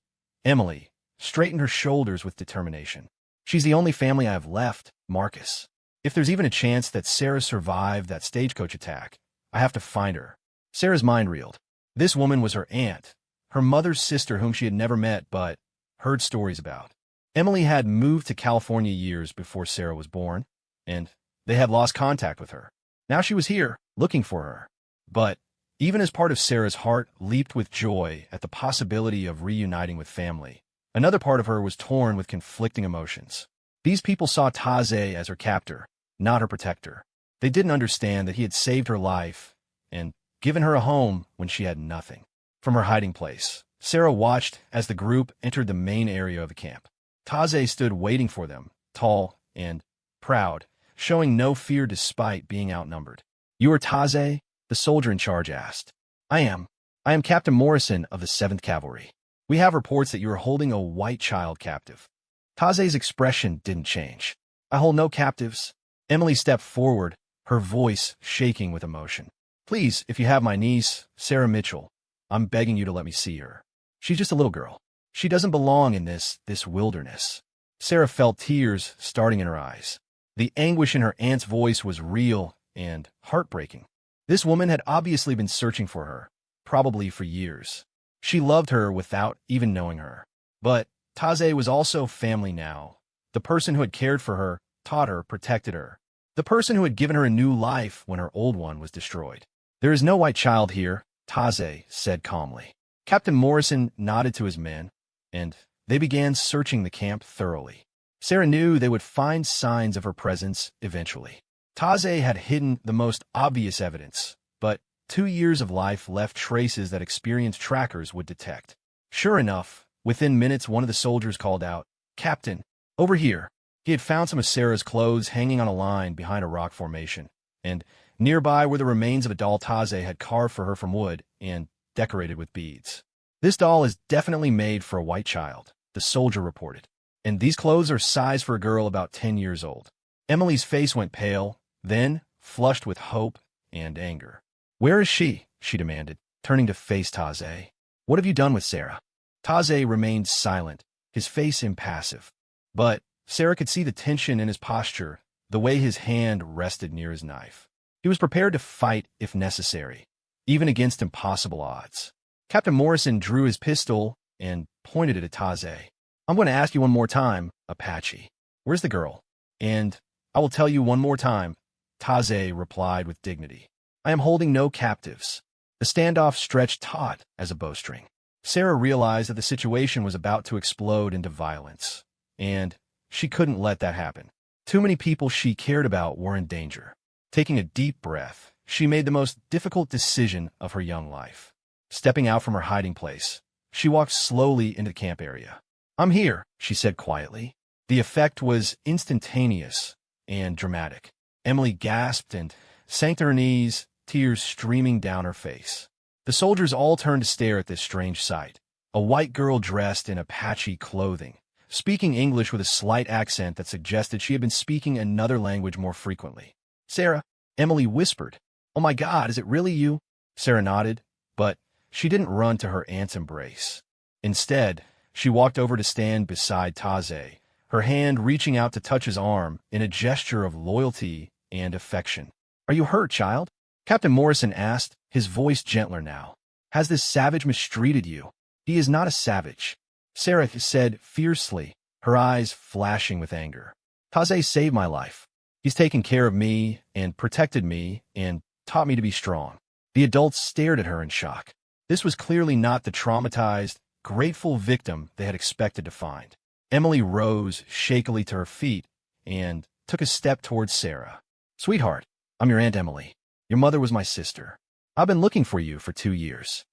Emily, straightened her shoulders with determination. "She's the only family I have left, Marcus. If there's even a chance that Sarah survived that stagecoach attack, I have to find her." Sarah's mind reeled. This woman was her aunt, her mother's sister whom she had never met but heard stories about. Emily had moved to California years before Sarah was born, and they had lost contact with her. Now she was here, looking for her. But even as part of Sarah's heart leaped with joy at the possibility of reuniting with family, another part of her was torn with conflicting emotions. These people saw Taze as her captor, not her protector. They didn't understand that he had saved her life and given her a home when she had nothing. From her hiding place, Sarah watched as the group entered the main area of the camp. Taze stood waiting for them, tall and proud, showing no fear despite being outnumbered. "You are Taze?" the soldier in charge asked. I am Captain Morrison of the 7th Cavalry. We have reports that you are holding a white child captive." Taze's expression didn't change. "I hold no captives." Emily stepped forward, her voice shaking with emotion. "Please, if you have my niece, Sarah Mitchell, I'm begging you to let me see her. She's just a little girl. She doesn't belong in this wilderness." Sarah felt tears starting in her eyes. The anguish in her aunt's voice was real and heartbreaking. This woman had obviously been searching for her, probably for years. She loved her without even knowing her. But Taze was also family now. The person who had cared for her, taught her, protected her. The person who had given her a new life when her old one was destroyed. "There is no white child here," Taze said calmly. Captain Morrison nodded to his men, and they began searching the camp thoroughly. Sarah knew they would find signs of her presence eventually. Taze had hidden the most obvious evidence, but 2 years of life left traces that experienced trackers would detect. Sure enough, within minutes one of the soldiers called out, "Captain, over here." He had found some of Sarah's clothes hanging on a line behind a rock formation, and nearby were the remains of a doll Taze had carved for her from wood and decorated with beads. "This doll is definitely made for a white child," the soldier reported, "and these clothes are sized for a girl about 10 years old." Emily's face went pale, then flushed with hope and anger. "Where is she?" she demanded, turning to face Taze. "What have you done with Sarah?" Taze remained silent, his face impassive. But Sarah could see the tension in his posture, the way his hand rested near his knife. He was prepared to fight if necessary, even against impossible odds. Captain Morrison drew his pistol and pointed it at Taze. "I'm going to ask you one more time, Apache. Where's the girl?" "And I will tell you one more time," Taze replied with dignity. "I am holding no captives." The standoff stretched taut as a bowstring. Sarah realized that the situation was about to explode into violence, and she couldn't let that happen. Too many people she cared about were in danger. Taking a deep breath, she made the most difficult decision of her young life. Stepping out from her hiding place, she walked slowly into the camp area. "I'm here," she said quietly. The effect was instantaneous and dramatic. Emily gasped and sank to her knees, tears streaming down her face. The soldiers all turned to stare at this strange sight. A white girl dressed in Apache clothing, speaking English with a slight accent that suggested she had been speaking another language more frequently. "Sarah," Emily whispered. "Oh my God, is it really you?" Sarah nodded, but she didn't run to her aunt's embrace. Instead, she walked over to stand beside Taze, her hand reaching out to touch his arm in a gesture of loyalty and affection. "Are you hurt, child?" Captain Morrison asked, his voice gentler now. "Has this savage mistreated you?" "He is not a savage," Sarah said fiercely, her eyes flashing with anger. "Taze saved my life. He's taken care of me and protected me and taught me to be strong." The adults stared at her in shock. This was clearly not the traumatized, grateful victim they had expected to find. Emily rose shakily to her feet and took a step towards Sarah. "Sweetheart, I'm your Aunt Emily. Your mother was my sister. I've been looking for you for 2 years.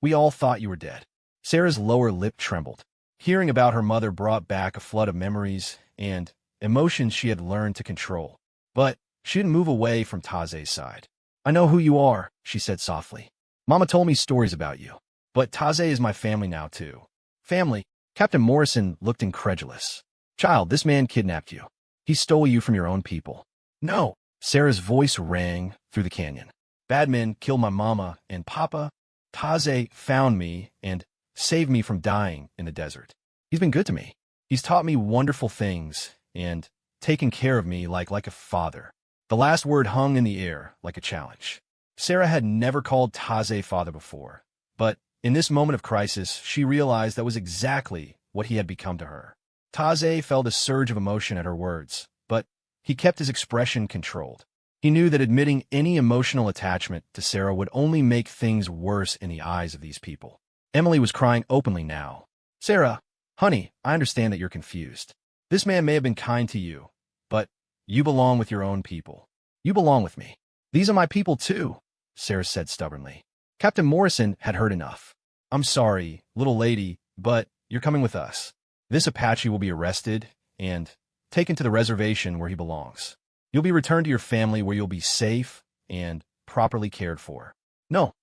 We all thought you were dead." Sarah's lower lip trembled. Hearing about her mother brought back a flood of memories and emotions she had learned to control. But she didn't move away from Taze's side. "I know who you are," she said softly. "Mama told me stories about you. But Taze is my family now, too." "Family?" Captain Morrison looked incredulous. "Child, this man kidnapped you. He stole you from your own people." "No!" Sarah's voice rang through the canyon. "Bad men killed my mama and papa. Taze found me and saved me from dying in the desert. He's been good to me. He's taught me wonderful things and taken care of me like a father." The last word hung in the air like a challenge. Sarah had never called Taze father before, but in this moment of crisis, she realized that was exactly what he had become to her. Taze felt a surge of emotion at her words, but he kept his expression controlled. He knew that admitting any emotional attachment to Sarah would only make things worse in the eyes of these people. Emily was crying openly now. "Sarah, honey, I understand that you're confused. This man may have been kind to you, but you belong with your own people. You belong with me." "These are my people too," Sarah said stubbornly. Captain Morrison had heard enough. "I'm sorry, little lady, but you're coming with us. This Apache will be arrested and taken to the reservation where he belongs. You'll be returned to your family where you'll be safe and properly cared for." "No."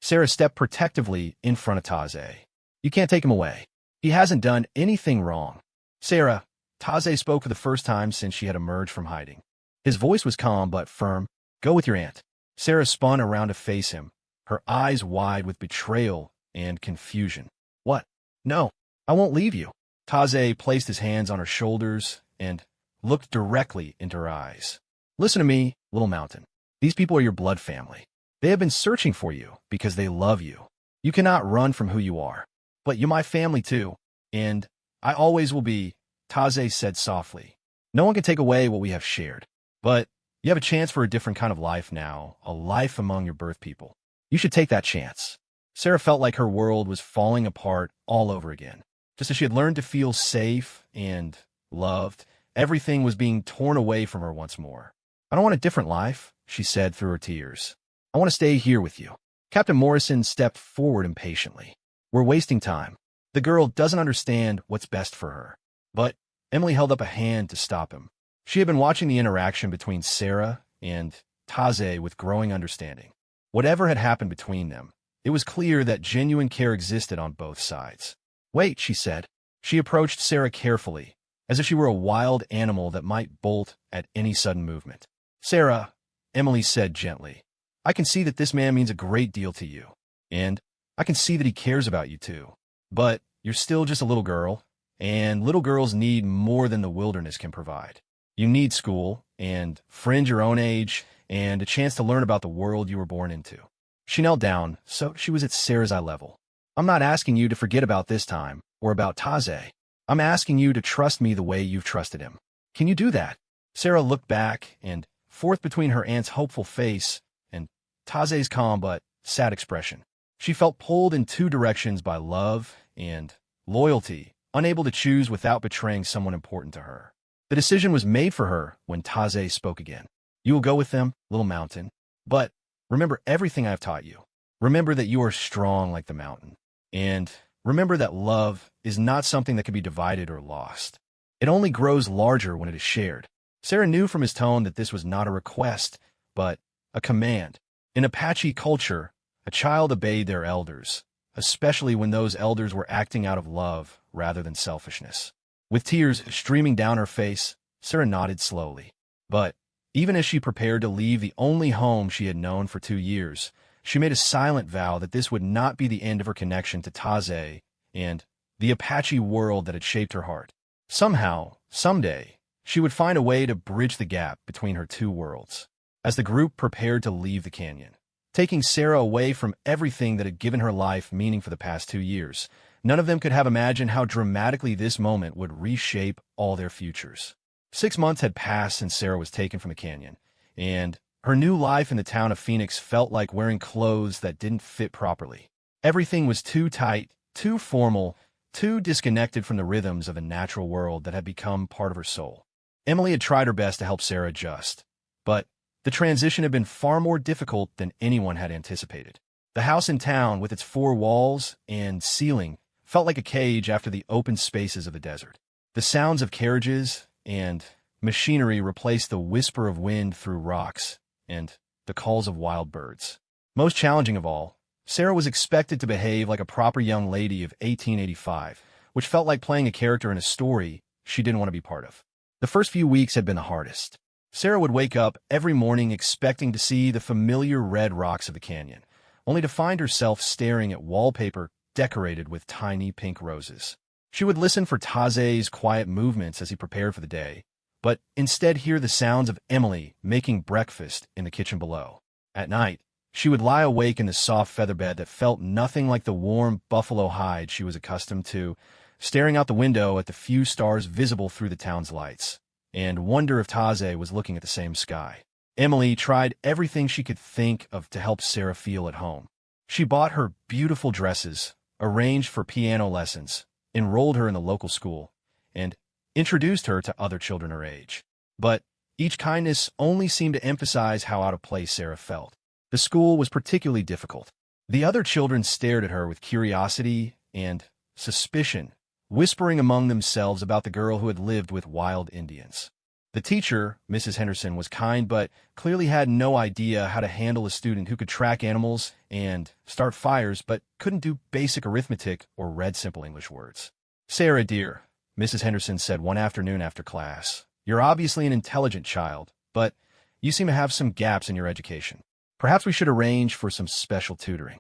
Sarah stepped protectively in front of Taze. "You can't take him away. He hasn't done anything wrong." "Sarah," Taze spoke for the first time since she had emerged from hiding. His voice was calm but firm. "Go with your aunt." Sarah spun around to face him, her eyes wide with betrayal and confusion. "What? No, I won't leave you." Taze placed his hands on her shoulders and looked directly into her eyes. "Listen to me, little mountain. These people are your blood family. They have been searching for you because they love you. You cannot run from who you are. But you're my family too, and I always will be," Taze said softly. "No one can take away what we have shared. But you have a chance for a different kind of life now, a life among your birth people. You should take that chance." Sarah felt like her world was falling apart all over again. Just as she had learned to feel safe and loved, everything was being torn away from her once more. "I don't want a different life," she said through her tears. "I want to stay here with you." Captain Morrison stepped forward impatiently. "We're wasting time. The girl doesn't understand what's best for her." But Emily held up a hand to stop him. She had been watching the interaction between Sarah and Taze with growing understanding. Whatever had happened between them, it was clear that genuine care existed on both sides. "Wait," she said. She approached Sarah carefully, as if she were a wild animal that might bolt at any sudden movement. "Sarah," Emily said gently, "I can see that this man means a great deal to you, and I can see that he cares about you too. But you're still just a little girl, and little girls need more than the wilderness can provide. You need school, and friends your own age, and a chance to learn about the world you were born into." She knelt down, so she was at Sarah's eye level. "I'm not asking you to forget about this time, or about Taze. I'm asking you to trust me the way you've trusted him. Can you do that?" Sarah looked back and forth between her aunt's hopeful face and Taze's calm but sad expression. She felt pulled in two directions by love and loyalty, unable to choose without betraying someone important to her. The decision was made for her when Taze spoke again. "You will go with them, little mountain. But remember everything I have taught you. Remember that you are strong like the mountain. And remember that love is not something that can be divided or lost. It only grows larger when it is shared." Sarah knew from his tone that this was not a request, but a a command. In Apache culture, a child obeyed their elders, especially when those elders were acting out of love rather than selfishness. With tears streaming down her face, Sarah nodded slowly. But even as she prepared to leave the only home she had known for 2 years, she made a silent vow that this would not be the end of her connection to Taze and the Apache world that had shaped her heart. Somehow, someday, she would find a way to bridge the gap between her two worlds. As the group prepared to leave the canyon, taking Sarah away from everything that had given her life meaning for the past 2 years, none of them could have imagined how dramatically this moment would reshape all their futures. 6 months had passed since Sarah was taken from the canyon, and her new life in the town of Phoenix felt like wearing clothes that didn't fit properly. Everything was too tight, too formal, too disconnected from the rhythms of a natural world that had become part of her soul. Emily had tried her best to help Sarah adjust, but the transition had been far more difficult than anyone had anticipated. The house in town, with its 4 walls and ceiling, felt like a cage after the open spaces of the desert. The sounds of carriages and machinery replaced the whisper of wind through rocks and the calls of wild birds. Most challenging of all, Sarah was expected to behave like a proper young lady of 1885, which felt like playing a character in a story she didn't want to be part of. The first few weeks had been the hardest. Sarah would wake up every morning expecting to see the familiar red rocks of the canyon, only to find herself staring at wallpaper decorated with tiny pink roses. She would listen for Taze's quiet movements as he prepared for the day, but instead hear the sounds of Emily making breakfast in the kitchen below. At night, she would lie awake in the soft feather bed that felt nothing like the warm buffalo hide she was accustomed to, staring out the window at the few stars visible through the town's lights, and wonder if Taze was looking at the same sky. Emily tried everything she could think of to help Sarah feel at home. She bought her beautiful dresses, arranged for piano lessons, enrolled her in the local school, and introduced her to other children her age. But each kindness only seemed to emphasize how out of place Sarah felt. The school was particularly difficult. The other children stared at her with curiosity and suspicion, whispering among themselves about the girl who had lived with wild Indians. The teacher, Mrs. Henderson, was kind but clearly had no idea how to handle a student who could track animals and start fires but couldn't do basic arithmetic or read simple English words. "Sarah, dear," Mrs. Henderson said one afternoon after class, "you're obviously an intelligent child, but you seem to have some gaps in your education. Perhaps we should arrange for some special tutoring."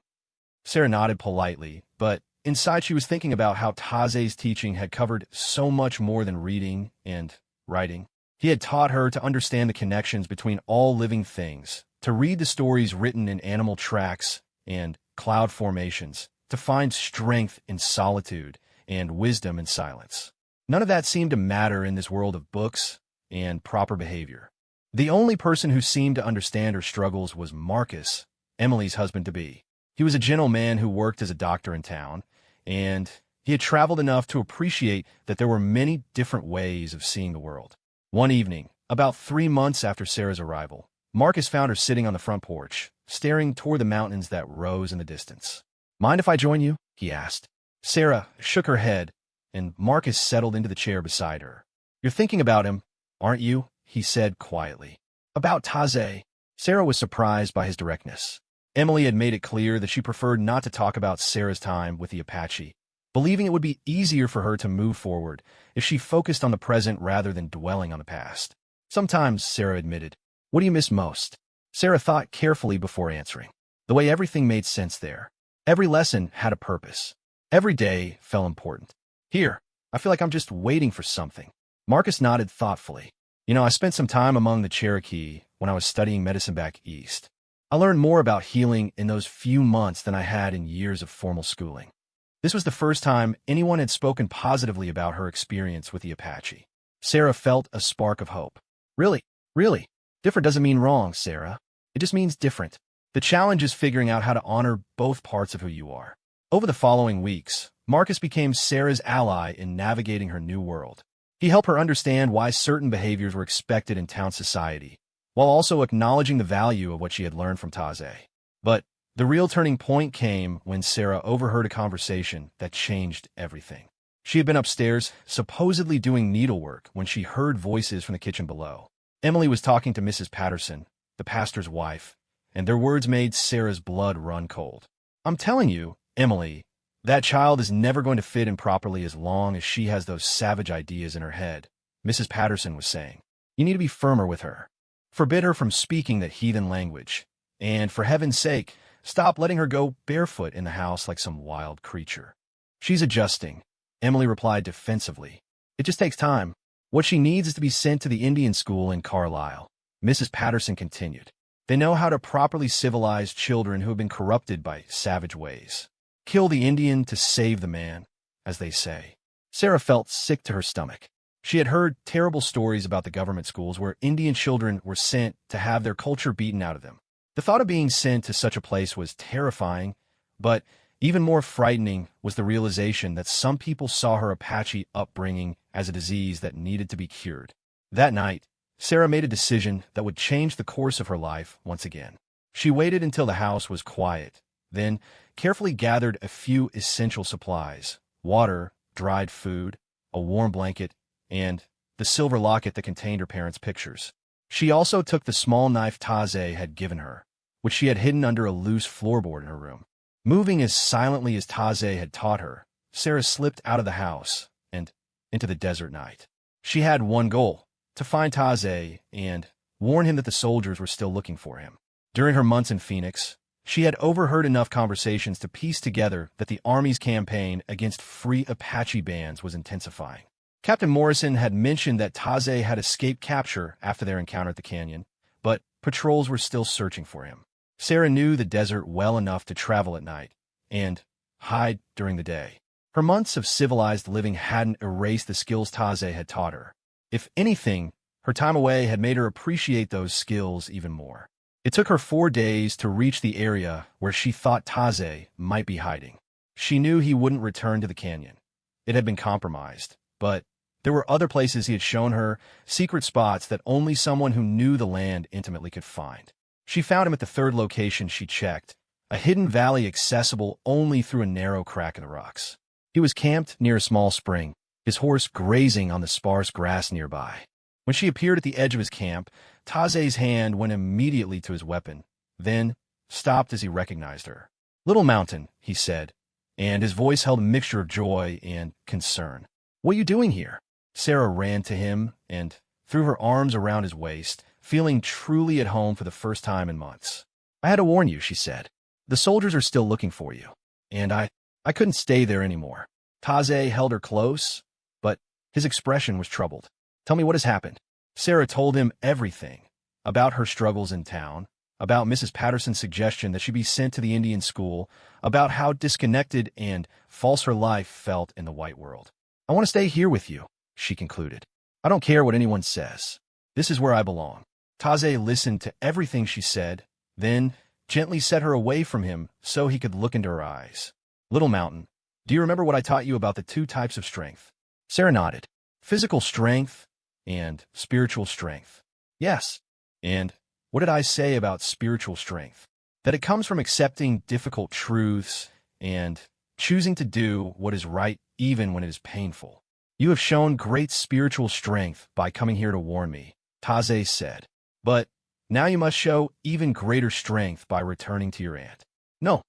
Sarah nodded politely, but inside she was thinking about how Taze's teaching had covered so much more than reading and writing. He had taught her to understand the connections between all living things, to read the stories written in animal tracks and cloud formations, to find strength in solitude and wisdom in silence. None of that seemed to matter in this world of books and proper behavior. The only person who seemed to understand her struggles was Marcus, Emily's husband-to-be. He was a gentleman who worked as a doctor in town, and he had traveled enough to appreciate that there were many different ways of seeing the world. One evening, about 3 months after Sarah's arrival, Marcus found her sitting on the front porch, staring toward the mountains that rose in the distance. "Mind if I join you?" he asked. Sarah shook her head, and Marcus settled into the chair beside her. "You're thinking about him, aren't you?" he said quietly. "About Taze." Sarah was surprised by his directness. Emily had made it clear that she preferred not to talk about Sarah's time with the Apache, believing it would be easier for her to move forward if she focused on the present rather than dwelling on the past. "Sometimes," Sarah admitted. "What do you miss most?" Sarah thought carefully before answering. The way everything made sense there. Every lesson had a purpose. Every day felt important. "Here, I feel like I'm just waiting for something." Marcus nodded thoughtfully. I spent some time among the Cherokee when I was studying medicine back east. I learned more about healing in those few months than I had in years of formal schooling." This was the first time anyone had spoken positively about her experience with the Apache. Sarah felt a spark of hope. Really? Different doesn't mean wrong, Sarah. It just means different. The challenge is figuring out how to honor both parts of who you are. Over the following weeks, Marcus became Sarah's ally in navigating her new world. He helped her understand why certain behaviors were expected in town society, while also acknowledging the value of what she had learned from Taze. But the real turning point came when Sarah overheard a conversation that changed everything. She had been upstairs, supposedly doing needlework, when she heard voices from the kitchen below. Emily was talking to Mrs. Patterson, the pastor's wife, and their words made Sarah's blood run cold. I'm telling you, Emily, that child is never going to fit in properly as long as she has those savage ideas in her head, Mrs. Patterson was saying. You need to be firmer with her. Forbid her from speaking that heathen language. And for heaven's sake, stop letting her go barefoot in the house like some wild creature. She's adjusting, Emily replied defensively. It just takes time. What she needs is to be sent to the Indian school in Carlisle, Mrs. Patterson continued. They know how to properly civilize children who have been corrupted by savage ways. Kill the Indian to save the man, as they say. Sarah felt sick to her stomach. She had heard terrible stories about the government schools where Indian children were sent to have their culture beaten out of them. The thought of being sent to such a place was terrifying, but even more frightening was the realization that some people saw her Apache upbringing as a disease that needed to be cured. That night, Sarah made a decision that would change the course of her life once again. She waited until the house was quiet, then carefully gathered a few essential supplies: water, dried food, a warm blanket, and the silver locket that contained her parents' pictures. She also took the small knife Taze had given her, which she had hidden under a loose floorboard in her room. Moving as silently as Taze had taught her, Sarah slipped out of the house and into the desert night. She had one goal: to find Taze and warn him that the soldiers were still looking for him. During her months in Phoenix, she had overheard enough conversations to piece together that the Army's campaign against free Apache bands was intensifying. Captain Morrison had mentioned that Taze had escaped capture after their encounter at the canyon, but patrols were still searching for him. Sarah knew the desert well enough to travel at night and hide during the day. Her months of civilized living hadn't erased the skills Taze had taught her. If anything, her time away had made her appreciate those skills even more. It took her 4 days to reach the area where she thought Taze might be hiding. She knew he wouldn't return to the canyon. It had been compromised, but there were other places he had shown her, secret spots that only someone who knew the land intimately could find. She found him at the third location she checked, a hidden valley accessible only through a narrow crack in the rocks. He was camped near a small spring, his horse grazing on the sparse grass nearby. When she appeared at the edge of his camp, Taze's hand went immediately to his weapon, then stopped as he recognized her. "Little Mountain," he said, and his voice held a mixture of joy and concern. "What are you doing here?" Sarah ran to him and threw her arms around his waist, feeling truly at home for the first time in months. "I had to warn you," she said. "The soldiers are still looking for you, and I couldn't stay there anymore." Taze held her close, but his expression was troubled. "Tell me what has happened." Sarah told him everything, about her struggles in town, about Mrs. Patterson's suggestion that she be sent to the Indian school, about how disconnected and false her life felt in the white world. "I want to stay here with you," she concluded. "I don't care what anyone says. This is where I belong." Taze listened to everything she said, then gently set her away from him so he could look into her eyes. "Little Mountain, do you remember what I taught you about the 2 types of strength?" Sarah nodded. "Physical strength and spiritual strength." "Yes. And what did I say about spiritual strength?" "That it comes from accepting difficult truths and choosing to do what is right even when it is painful." "You have shown great spiritual strength by coming here to warn me," Taze said. "But now you must show even greater strength by returning to your aunt." "No."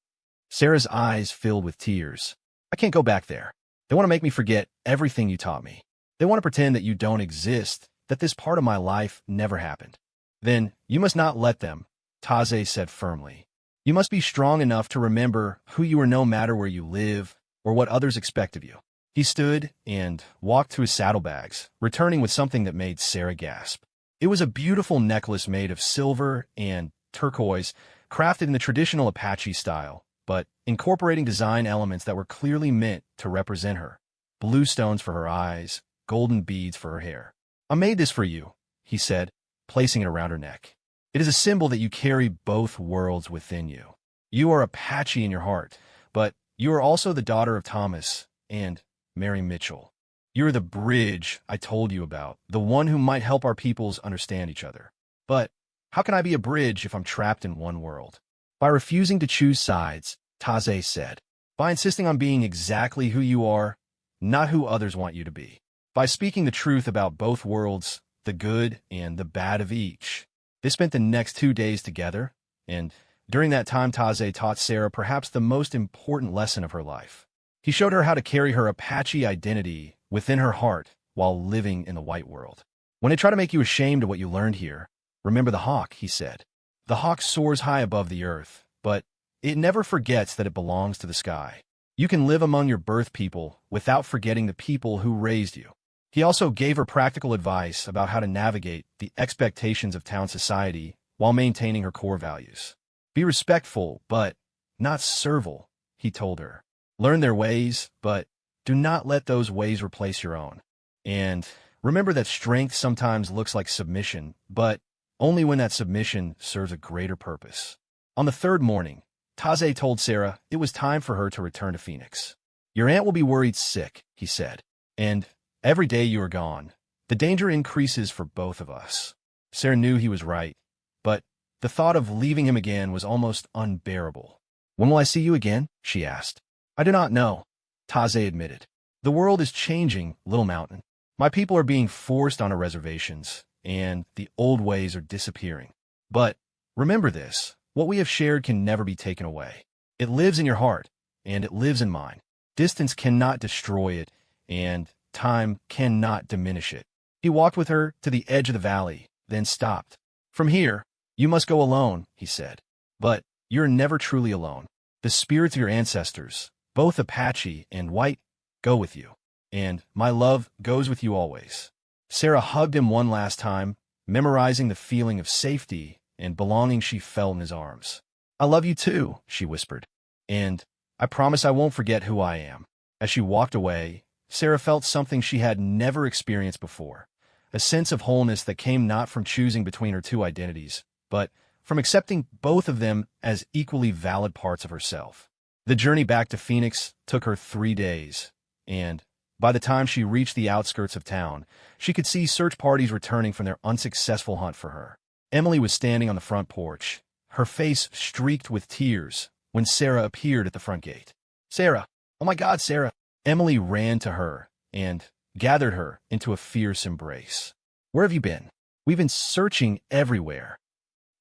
Sarah's eyes filled with tears. "I can't go back there. They want to make me forget everything you taught me. They want to pretend that you don't exist, that this part of my life never happened." "Then you must not let them," Taze said firmly. "You must be strong enough to remember who you are no matter where you live or what others expect of you." He stood and walked to his saddlebags, returning with something that made Sarah gasp. It was a beautiful necklace made of silver and turquoise, crafted in the traditional Apache style, but incorporating design elements that were clearly meant to represent her. Blue stones for her eyes, golden beads for her hair. "I made this for you," he said, placing it around her neck. "It is a symbol that you carry both worlds within you. You are Apache in your heart, but you are also the daughter of Thomas and Mary Mitchell. You are the bridge I told you about, the one who might help our peoples understand each other. But how can I be a bridge if I'm trapped in one world?" "By refusing to choose sides," Taze said. "By insisting on being exactly who you are, not who others want you to be. By speaking the truth about both worlds, the good and the bad of each." They spent the next 2 days together, And during that time, Taze taught Sarah perhaps the most important lesson of her life. He showed her how to carry her Apache identity within her heart while living in the white world. When they try to make you ashamed of what you learned here, remember the hawk, he said. The hawk soars high above the earth, but it never forgets that it belongs to the sky. You can live among your birth people without forgetting the people who raised you. He also gave her practical advice about how to navigate the expectations of town society while maintaining her core values. Be respectful, but not servile, he told her. Learn their ways, but do not let those ways replace your own. And remember that strength sometimes looks like submission, but only when that submission serves a greater purpose. On the third morning, Taze told Sarah it was time for her to return to Phoenix. Your aunt will be worried sick, he said, and every day you are gone, the danger increases for both of us. Sarah knew he was right, but the thought of leaving him again was almost unbearable. When will I see you again? She asked. I do not know, Taze admitted. The world is changing, Little Mountain. My people are being forced onto reservations, and the old ways are disappearing. But remember this, what we have shared can never be taken away. It lives in your heart, and it lives in mine. Distance cannot destroy it, and time cannot diminish it. He walked with her to the edge of the valley, then stopped. From here, you must go alone, he said. But you're never truly alone. The spirits of your ancestors, both Apache and white, go with you. And my love goes with you always. Sarah hugged him one last time, memorizing the feeling of safety and belonging she felt in his arms. I love you too, she whispered. And I promise I won't forget who I am. As she walked away, Sarah felt something she had never experienced before, a sense of wholeness that came not from choosing between her two identities, but from accepting both of them as equally valid parts of herself. The journey back to Phoenix took her 3 days, and by the time she reached the outskirts of town, she could see search parties returning from their unsuccessful hunt for her. Emily was standing on the front porch, her face streaked with tears, when Sarah appeared at the front gate. Sarah! Oh my God, Sarah! Emily ran to her and gathered her into a fierce embrace. Where have you been? We've been searching everywhere.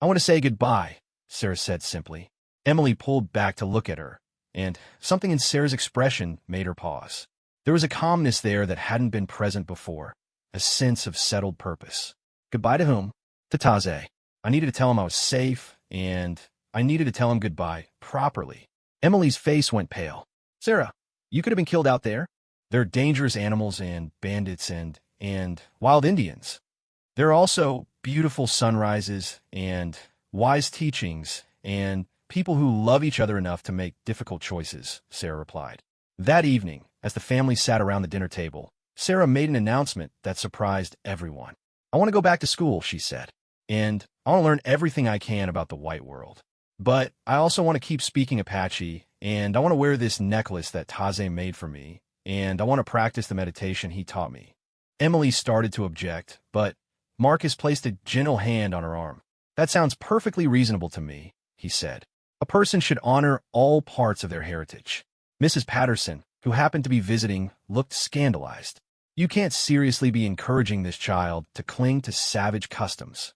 I want to say goodbye, Sarah said simply. Emily pulled back to look at her, and something in Sarah's expression made her pause. There was a calmness there that hadn't been present before, a sense of settled purpose. Goodbye to whom? To Taze. I needed to tell him I was safe, and I needed to tell him goodbye properly. Emily's face went pale. Sarah, you could have been killed out there. There are dangerous animals and bandits and wild Indians. There are also beautiful sunrises and wise teachings and people who love each other enough to make difficult choices, Sarah replied. That evening, as the family sat around the dinner table, Sarah made an announcement that surprised everyone. I want to go back to school, she said, and I want to learn everything I can about the white world. But I also want to keep speaking Apache, and I want to wear this necklace that Taze made for me, and I want to practice the meditation he taught me. Emily started to object, but Marcus placed a gentle hand on her arm. That sounds perfectly reasonable to me, he said. A person should honor all parts of their heritage. Mrs. Patterson, who happened to be visiting, looked scandalized. You can't seriously be encouraging this child to cling to savage customs.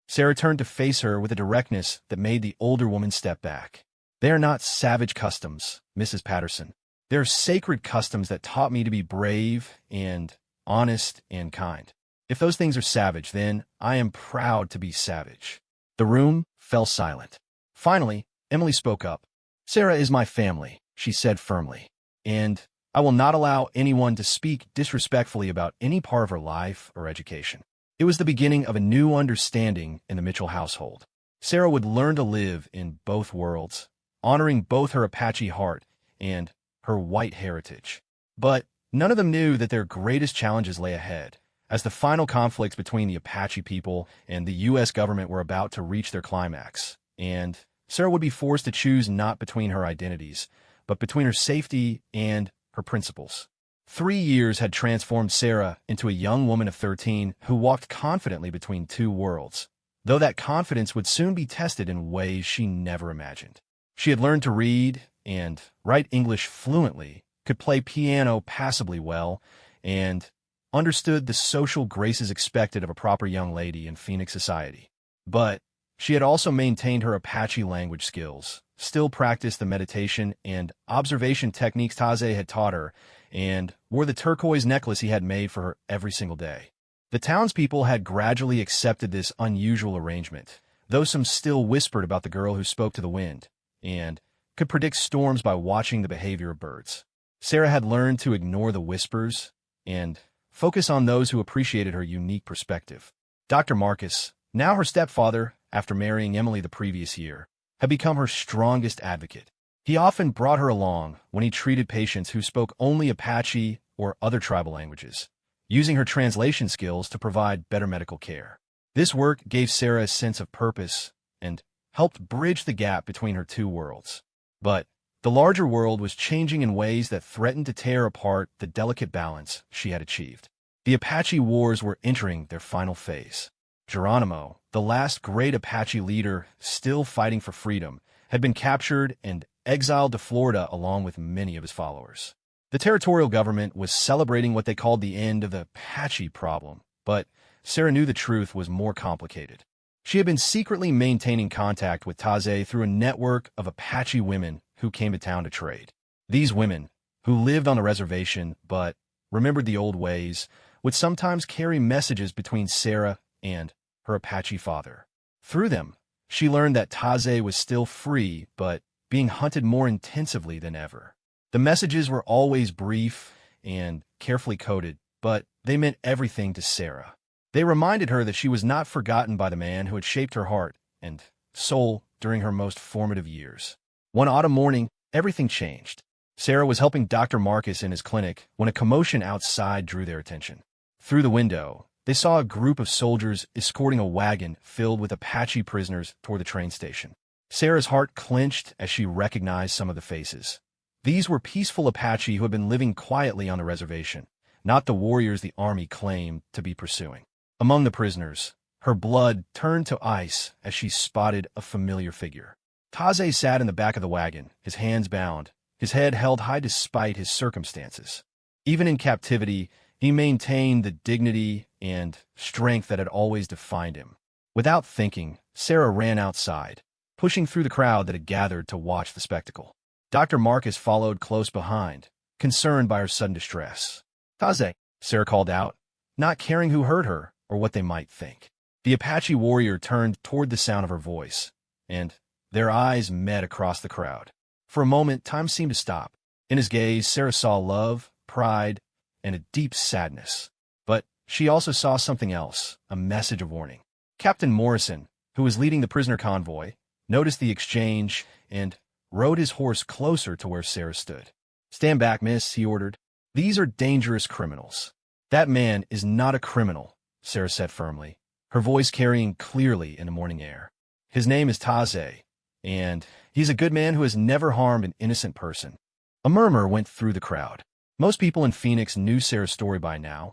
Sarah turned to face her with a directness that made the older woman step back. They are not savage customs, Mrs. Patterson. They are sacred customs that taught me to be brave and honest and kind. If those things are savage, then I am proud to be savage. The room fell silent. Finally, Emily spoke up. Sarah is my family, she said firmly, and I will not allow anyone to speak disrespectfully about any part of her life or education. It was the beginning of a new understanding in the Mitchell household. Sarah would learn to live in both worlds, honoring both her Apache heart and her white heritage. But none of them knew that their greatest challenges lay ahead, as the final conflicts between the Apache people and the U.S. government were about to reach their climax, and Sarah would be forced to choose not between her identities, but between her safety and her principles. 3 years had transformed Sarah into a young woman of 13 who walked confidently between two worlds, though that confidence would soon be tested in ways she never imagined. She had learned to read and write English fluently, could play piano passably well, and understood the social graces expected of a proper young lady in Phoenix society. But She had also maintained her Apache language skills, still practiced the meditation and observation techniques Taze had taught her, and wore the turquoise necklace he had made for her every single day. The townspeople had gradually accepted this unusual arrangement, though some still whispered about the girl who spoke to the wind, and could predict storms by watching the behavior of birds. Sarah had learned to ignore the whispers and focus on those who appreciated her unique perspective. Dr. Marcus, now her stepfather, after marrying Emily the previous year, had become her strongest advocate. He often brought her along when he treated patients who spoke only Apache or other tribal languages, using her translation skills to provide better medical care. This work gave Sarah a sense of purpose and helped bridge the gap between her two worlds. But the larger world was changing in ways that threatened to tear apart the delicate balance she had achieved. The Apache Wars were entering their final phase. Geronimo, the last great Apache leader still fighting for freedom, had been captured and exiled to Florida along with many of his followers. The territorial government was celebrating what they called the end of the Apache problem, but Sarah knew the truth was more complicated. She had been secretly maintaining contact with Taze through a network of Apache women who came to town to trade. These women, who lived on the reservation but remembered the old ways, would sometimes carry messages between Sarah and her Apache father. Through them, she learned that Taze was still free but being hunted more intensively than ever. The messages were always brief and carefully coded, but they meant everything to Sarah. They reminded her that she was not forgotten by the man who had shaped her heart and soul during her most formative years. One autumn morning, everything changed. Sarah was helping Dr. Marcus in his clinic when a commotion outside drew their attention. Through the window, they saw a group of soldiers escorting a wagon filled with Apache prisoners toward the train station. Sarah's heart clenched as she recognized some of the faces. These were peaceful Apache who had been living quietly on the reservation, not the warriors the army claimed to be pursuing. Among the prisoners, her blood turned to ice as she spotted a familiar figure. Taze sat in the back of the wagon, his hands bound, his head held high despite his circumstances. Even in captivity, he maintained the dignity and strength that had always defined him. Without thinking, Sarah ran outside, pushing through the crowd that had gathered to watch the spectacle. Dr. Marcus followed close behind, concerned by her sudden distress. "Taze," Sarah called out, not caring who heard her or what they might think. The Apache warrior turned toward the sound of her voice, and their eyes met across the crowd. For a moment, time seemed to stop. In his gaze, Sarah saw love, pride, and a deep sadness. But she also saw something else, a message of warning. Captain Morrison, who was leading the prisoner convoy, noticed the exchange and rode his horse closer to where Sarah stood. "Stand back, miss," he ordered. "These are dangerous criminals." "That man is not a criminal," Sarah said firmly, her voice carrying clearly in the morning air. "His name is Taze, and he's a good man who has never harmed an innocent person." A murmur went through the crowd. Most people in Phoenix knew Sarah's story by now,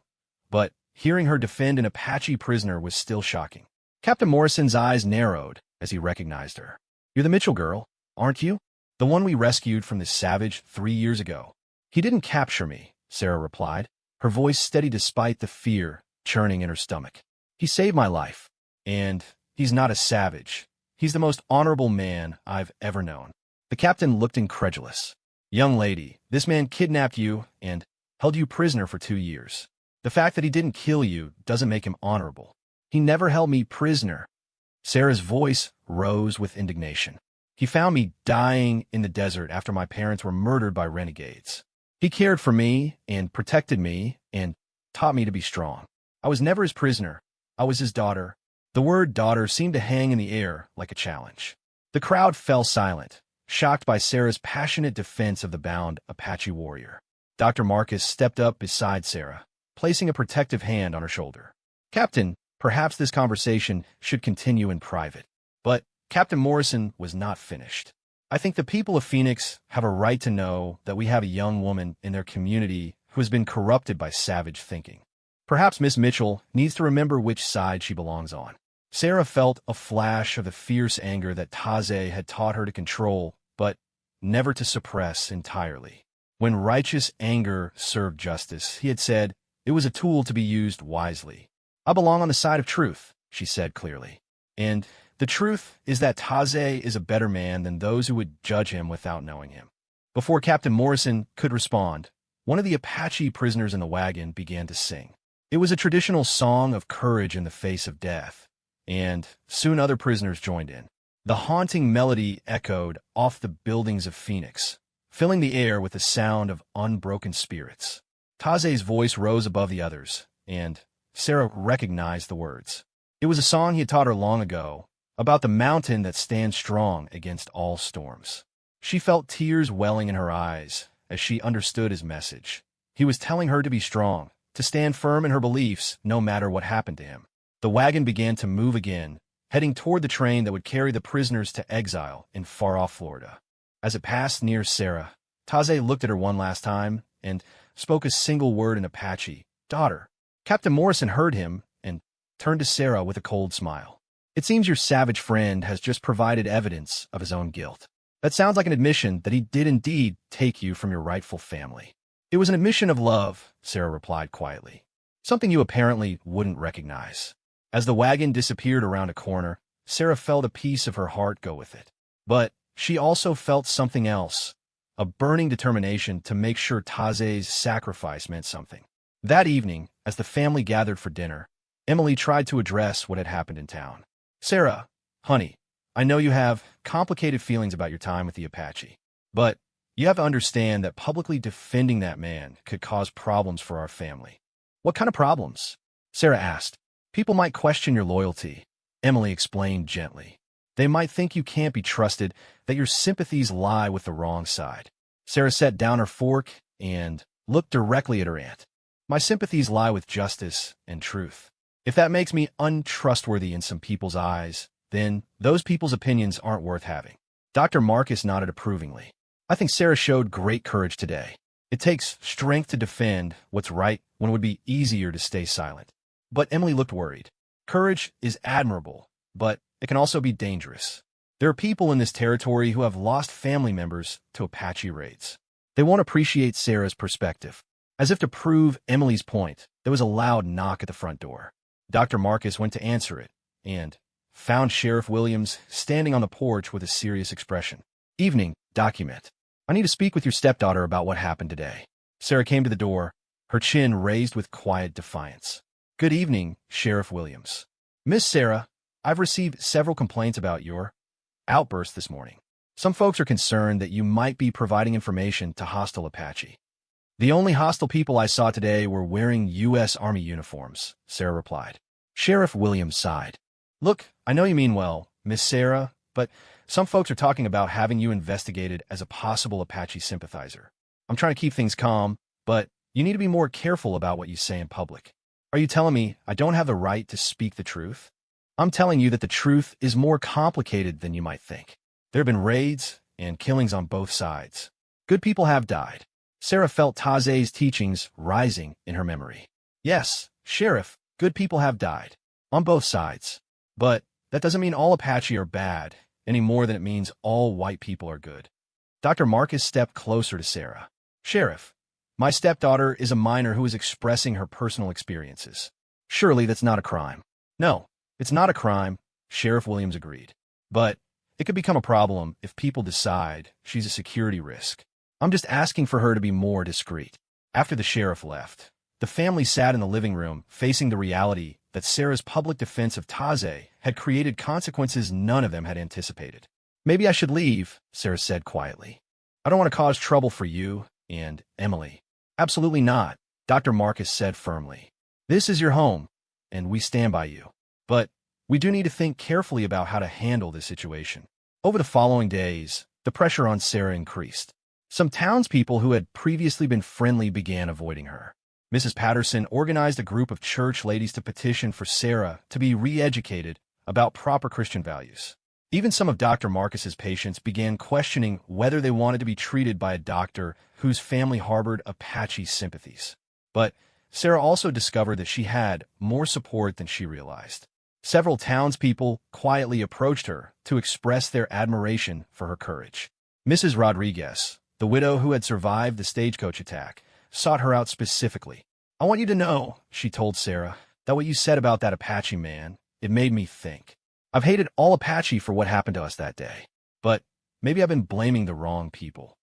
but hearing her defend an Apache prisoner was still shocking. Captain Morrison's eyes narrowed as he recognized her. "You're the Mitchell girl, aren't you? The one we rescued from this savage 3 years ago." "He didn't capture me," Sarah replied, her voice steady despite the fear churning in her stomach. "He saved my life, and he's not a savage. He's the most honorable man I've ever known." The captain looked incredulous. "Young lady, this man kidnapped you and held you prisoner for 2 years. The fact that he didn't kill you doesn't make him honorable." "He never held me prisoner." Sarah's voice rose with indignation. "He found me dying in the desert after my parents were murdered by renegades. He cared for me and protected me and taught me to be strong. I was never his prisoner. I was his daughter." The word daughter seemed to hang in the air like a challenge. The crowd fell silent, shocked by Sarah's passionate defense of the bound Apache warrior. Dr. Marcus stepped up beside Sarah, placing a protective hand on her shoulder. "Captain, perhaps this conversation should continue in private." But Captain Morrison was not finished. "I think the people of Phoenix have a right to know that we have a young woman in their community who has been corrupted by savage thinking. Perhaps Miss Mitchell needs to remember which side she belongs on." Sarah felt a flash of the fierce anger that Taze had taught her to control, but never to suppress entirely. When righteous anger served justice, he had said, it was a tool to be used wisely. "I belong on the side of truth," she said clearly. And the truth is that Taze is a better man than those who would judge him without knowing him. Before Captain Morrison could respond, one of the Apache prisoners in the wagon began to sing. It was a traditional song of courage in the face of death, and soon other prisoners joined in. The haunting melody echoed off the buildings of Phoenix, filling the air with the sound of unbroken spirits. Taze's voice rose above the others, and Sarah recognized the words. It was a song he had taught her long ago, about the mountain that stands strong against all storms. She felt tears welling in her eyes as she understood his message. He was telling her to be strong, to stand firm in her beliefs no matter what happened to him. The wagon began to move again, heading toward the train that would carry the prisoners to exile in far-off Florida. As it passed near Sarah, Taze looked at her one last time and spoke a single word in Apache, "Daughter." Captain Morrison heard him and turned to Sarah with a cold smile. "It seems your savage friend has just provided evidence of his own guilt. That sounds like an admission that he did indeed take you from your rightful family." "It was an admission of love," Sarah replied quietly. "Something you apparently wouldn't recognize." As the wagon disappeared around a corner, Sarah felt a piece of her heart go with it. But she also felt something else, a burning determination to make sure Taze's sacrifice meant something. That evening, as the family gathered for dinner, Emily tried to address what had happened in town. "Sarah, honey, I know you have complicated feelings about your time with the Apache, but you have to understand that publicly defending that man could cause problems for our family." "What kind of problems?" Sarah asked. "People might question your loyalty," Emily explained gently. "They might think you can't be trusted, that your sympathies lie with the wrong side." Sarah set down her fork and looked directly at her aunt. "My sympathies lie with justice and truth. If that makes me untrustworthy in some people's eyes, then those people's opinions aren't worth having." Dr. Marcus nodded approvingly. "I think Sarah showed great courage today. It takes strength to defend what's right when it would be easier to stay silent." But Emily looked worried. "Courage is admirable, but it can also be dangerous. There are people in this territory who have lost family members to Apache raids. They won't appreciate Sarah's perspective." As if to prove Emily's point, there was a loud knock at the front door. Dr. Marcus went to answer it and found Sheriff Williams standing on the porch with a serious expression. "Evening, document. I need to speak with your stepdaughter about what happened today." Sarah came to the door, her chin raised with quiet defiance. "Good evening, Sheriff Williams. Miss Sarah, I've received several complaints about your outburst this morning. Some folks are concerned that you might be providing information to hostile Apache." "The only hostile people I saw today were wearing U.S. Army uniforms," Sarah replied. Sheriff Williams sighed. "Look, I know you mean well, Miss Sarah, but some folks are talking about having you investigated as a possible Apache sympathizer. I'm trying to keep things calm, but you need to be more careful about what you say in public." "Are you telling me I don't have the right to speak the truth?" "I'm telling you that the truth is more complicated than you might think. There have been raids and killings on both sides. Good people have died." Sarah felt Taze's teachings rising in her memory. "Yes, Sheriff, good people have died. On both sides. But that doesn't mean all Apache are bad, any more than it means all white people are good." Dr. Marcus stepped closer to Sarah. "Sheriff, my stepdaughter is a minor who is expressing her personal experiences. Surely that's not a crime." "No, it's not a crime," Sheriff Williams agreed. "But it could become a problem if people decide she's a security risk. I'm just asking for her to be more discreet." After the sheriff left, the family sat in the living room facing the reality that Sarah's public defense of Taze had created consequences none of them had anticipated. "Maybe I should leave," Sarah said quietly. "I don't want to cause trouble for you and Emily." "Absolutely not," Dr. Marcus said firmly. "This is your home, and we stand by you. But we do need to think carefully about how to handle this situation." Over the following days, the pressure on Sarah increased. Some townspeople who had previously been friendly began avoiding her. Mrs. Patterson organized a group of church ladies to petition for Sarah to be re-educated about proper Christian values. Even some of Dr. Marcus's patients began questioning whether they wanted to be treated by a doctor whose family harbored Apache sympathies. But Sarah also discovered that she had more support than she realized. Several townspeople quietly approached her to express their admiration for her courage. Mrs. Rodriguez, the widow who had survived the Stagecoach attack, sought her out specifically. "I want you to know," she told Sarah, "that what you said about that Apache man, it made me think. I've hated all Apache for what happened to us that day. But maybe I've been blaming the wrong people.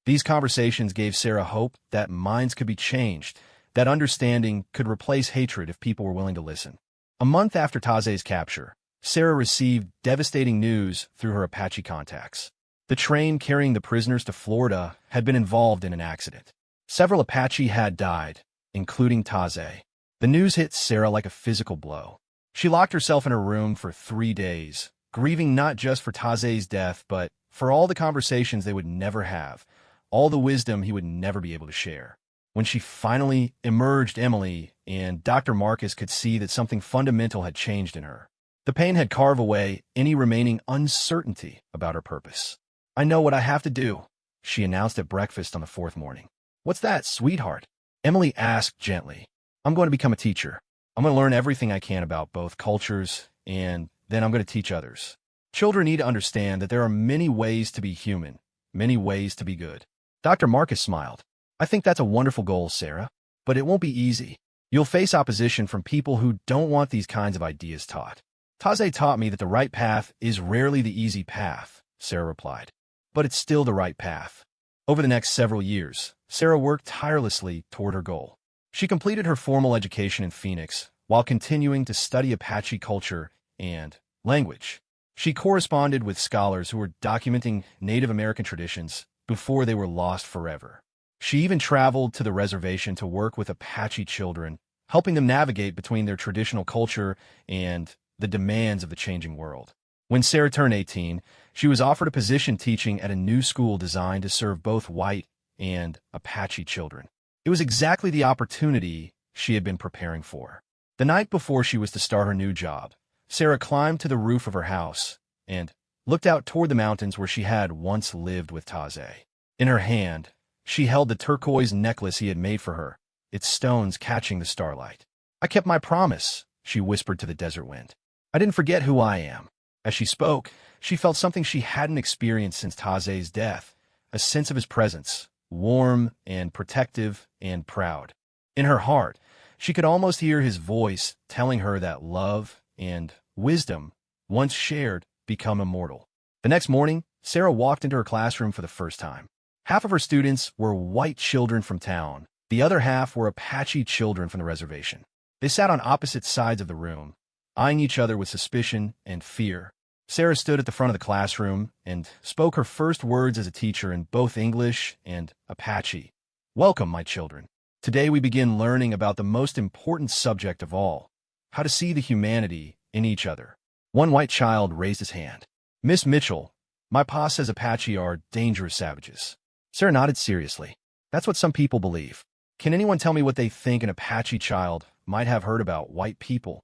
These conversations gave Sarah hope that minds could be changed, that understanding could replace hatred if people were willing to listen. A month after Taze's capture, Sarah received devastating news through her Apache contacts. The train carrying the prisoners to Florida had been involved in an accident. Several Apache had died, including Taze. The news hit Sarah like a physical blow. She locked herself in her room for 3 days, grieving not just for Taze's death, but for all the conversations they would never have, all the wisdom he would never be able to share. When she finally emerged, Emily and Dr. Marcus could see that something fundamental had changed in her. The pain had carved away any remaining uncertainty about her purpose. "I know what I have to do," she announced at breakfast on the 4th morning. "What's that, sweetheart?" Emily asked gently. "I'm going to become a teacher. I'm going to learn everything I can about both cultures, and then I'm going to teach others. Children need to understand that there are many ways to be human, many ways to be good." Dr. Marcus smiled. "I think that's a wonderful goal, Sarah, but it won't be easy. You'll face opposition from people who don't want these kinds of ideas taught." "Taze taught me that the right path is rarely the easy path," Sarah replied. "But it's still the right path." Over the next several years, Sarah worked tirelessly toward her goal. She completed her formal education in Phoenix while continuing to study Apache culture and language. She corresponded with scholars who were documenting Native American traditions before they were lost forever. She even traveled to the reservation to work with Apache children, helping them navigate between their traditional culture and the demands of the changing world. When Sarah turned 18, she was offered a position teaching at a new school designed to serve both white and Apache children. It was exactly the opportunity she had been preparing for. The night before she was to start her new job, Sarah climbed to the roof of her house and looked out toward the mountains where she had once lived with Taze. In her hand, she held the turquoise necklace he had made for her, its stones catching the starlight. "I kept my promise," she whispered to the desert wind. "I didn't forget who I am." As she spoke, she felt something she hadn't experienced since Taze's death, a sense of his presence, warm and protective and proud. In her heart, she could almost hear his voice telling her that love and wisdom, once shared, become immortal. The next morning, Sarah walked into her classroom for the first time. Half of her students were white children from town. The other half were Apache children from the reservation. They sat on opposite sides of the room, eyeing each other with suspicion and fear. Sarah stood at the front of the classroom and spoke her first words as a teacher in both English and Apache. "Welcome, my children. Today we begin learning about the most important subject of all, how to see the humanity in each other." One white child raised his hand. "Miss Mitchell, my pa says Apache are dangerous savages." Sarah nodded seriously. "That's what some people believe. Can anyone tell me what they think an Apache child might have heard about white people?"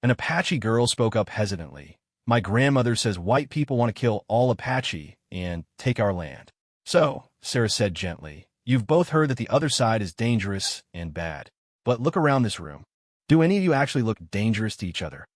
An Apache girl spoke up hesitantly. "My grandmother says white people want to kill all Apache and take our land." "So," Sarah said gently, "you've both heard that the other side is dangerous and bad. But look around this room. Do any of you actually look dangerous to each other?"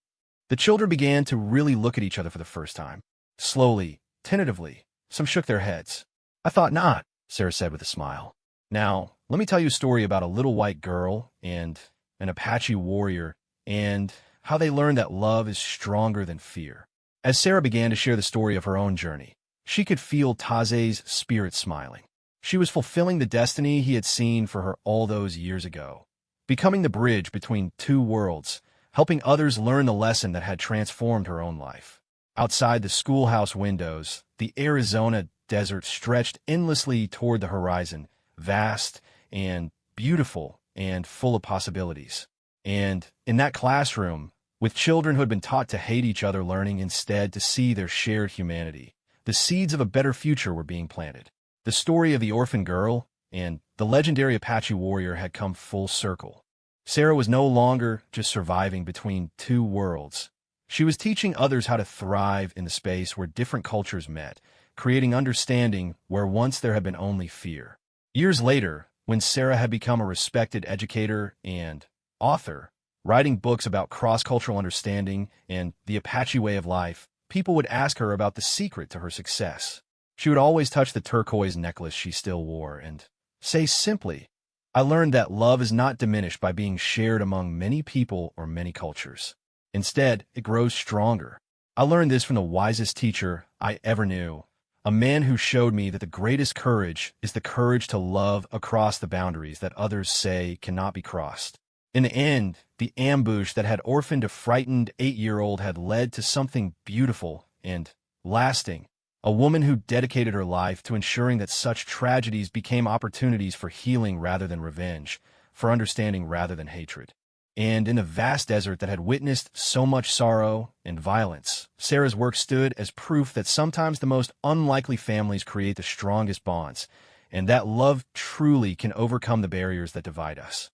The children began to really look at each other for the first time. Slowly, tentatively, some shook their heads. "I thought not," Sarah said with a smile. "Now, let me tell you a story about a little white girl and an Apache warrior and how they learned that love is stronger than fear." As Sarah began to share the story of her own journey, she could feel Taze's spirit smiling. She was fulfilling the destiny he had seen for her all those years ago, becoming the bridge between two worlds, helping others learn the lesson that had transformed her own life. Outside the schoolhouse windows, the Arizona desert stretched endlessly toward the horizon, vast and beautiful and full of possibilities. And in that classroom, with children who had been taught to hate each other learning instead to see their shared humanity, the seeds of a better future were being planted. The story of the orphan girl and the legendary Apache warrior had come full circle. Sarah was no longer just surviving between two worlds. She was teaching others how to thrive in the space where different cultures met, creating understanding where once there had been only fear. Years later, when Sarah had become a respected educator and author, writing books about cross-cultural understanding and the Apache way of life, people would ask her about the secret to her success. She would always touch the turquoise necklace she still wore and say simply, "I learned that love is not diminished by being shared among many people or many cultures. Instead, it grows stronger I learned this from the wisest teacher I ever knew, a man who showed me that the greatest courage is the courage to love across the boundaries that others say cannot be crossed. In the end, the ambush that had orphaned a frightened 8-year-old had led to something beautiful and lasting. A woman who dedicated her life to ensuring that such tragedies became opportunities for healing rather than revenge, for understanding rather than hatred. And in the vast desert that had witnessed so much sorrow and violence, Sarah's work stood as proof that sometimes the most unlikely families create the strongest bonds, and that love truly can overcome the barriers that divide us.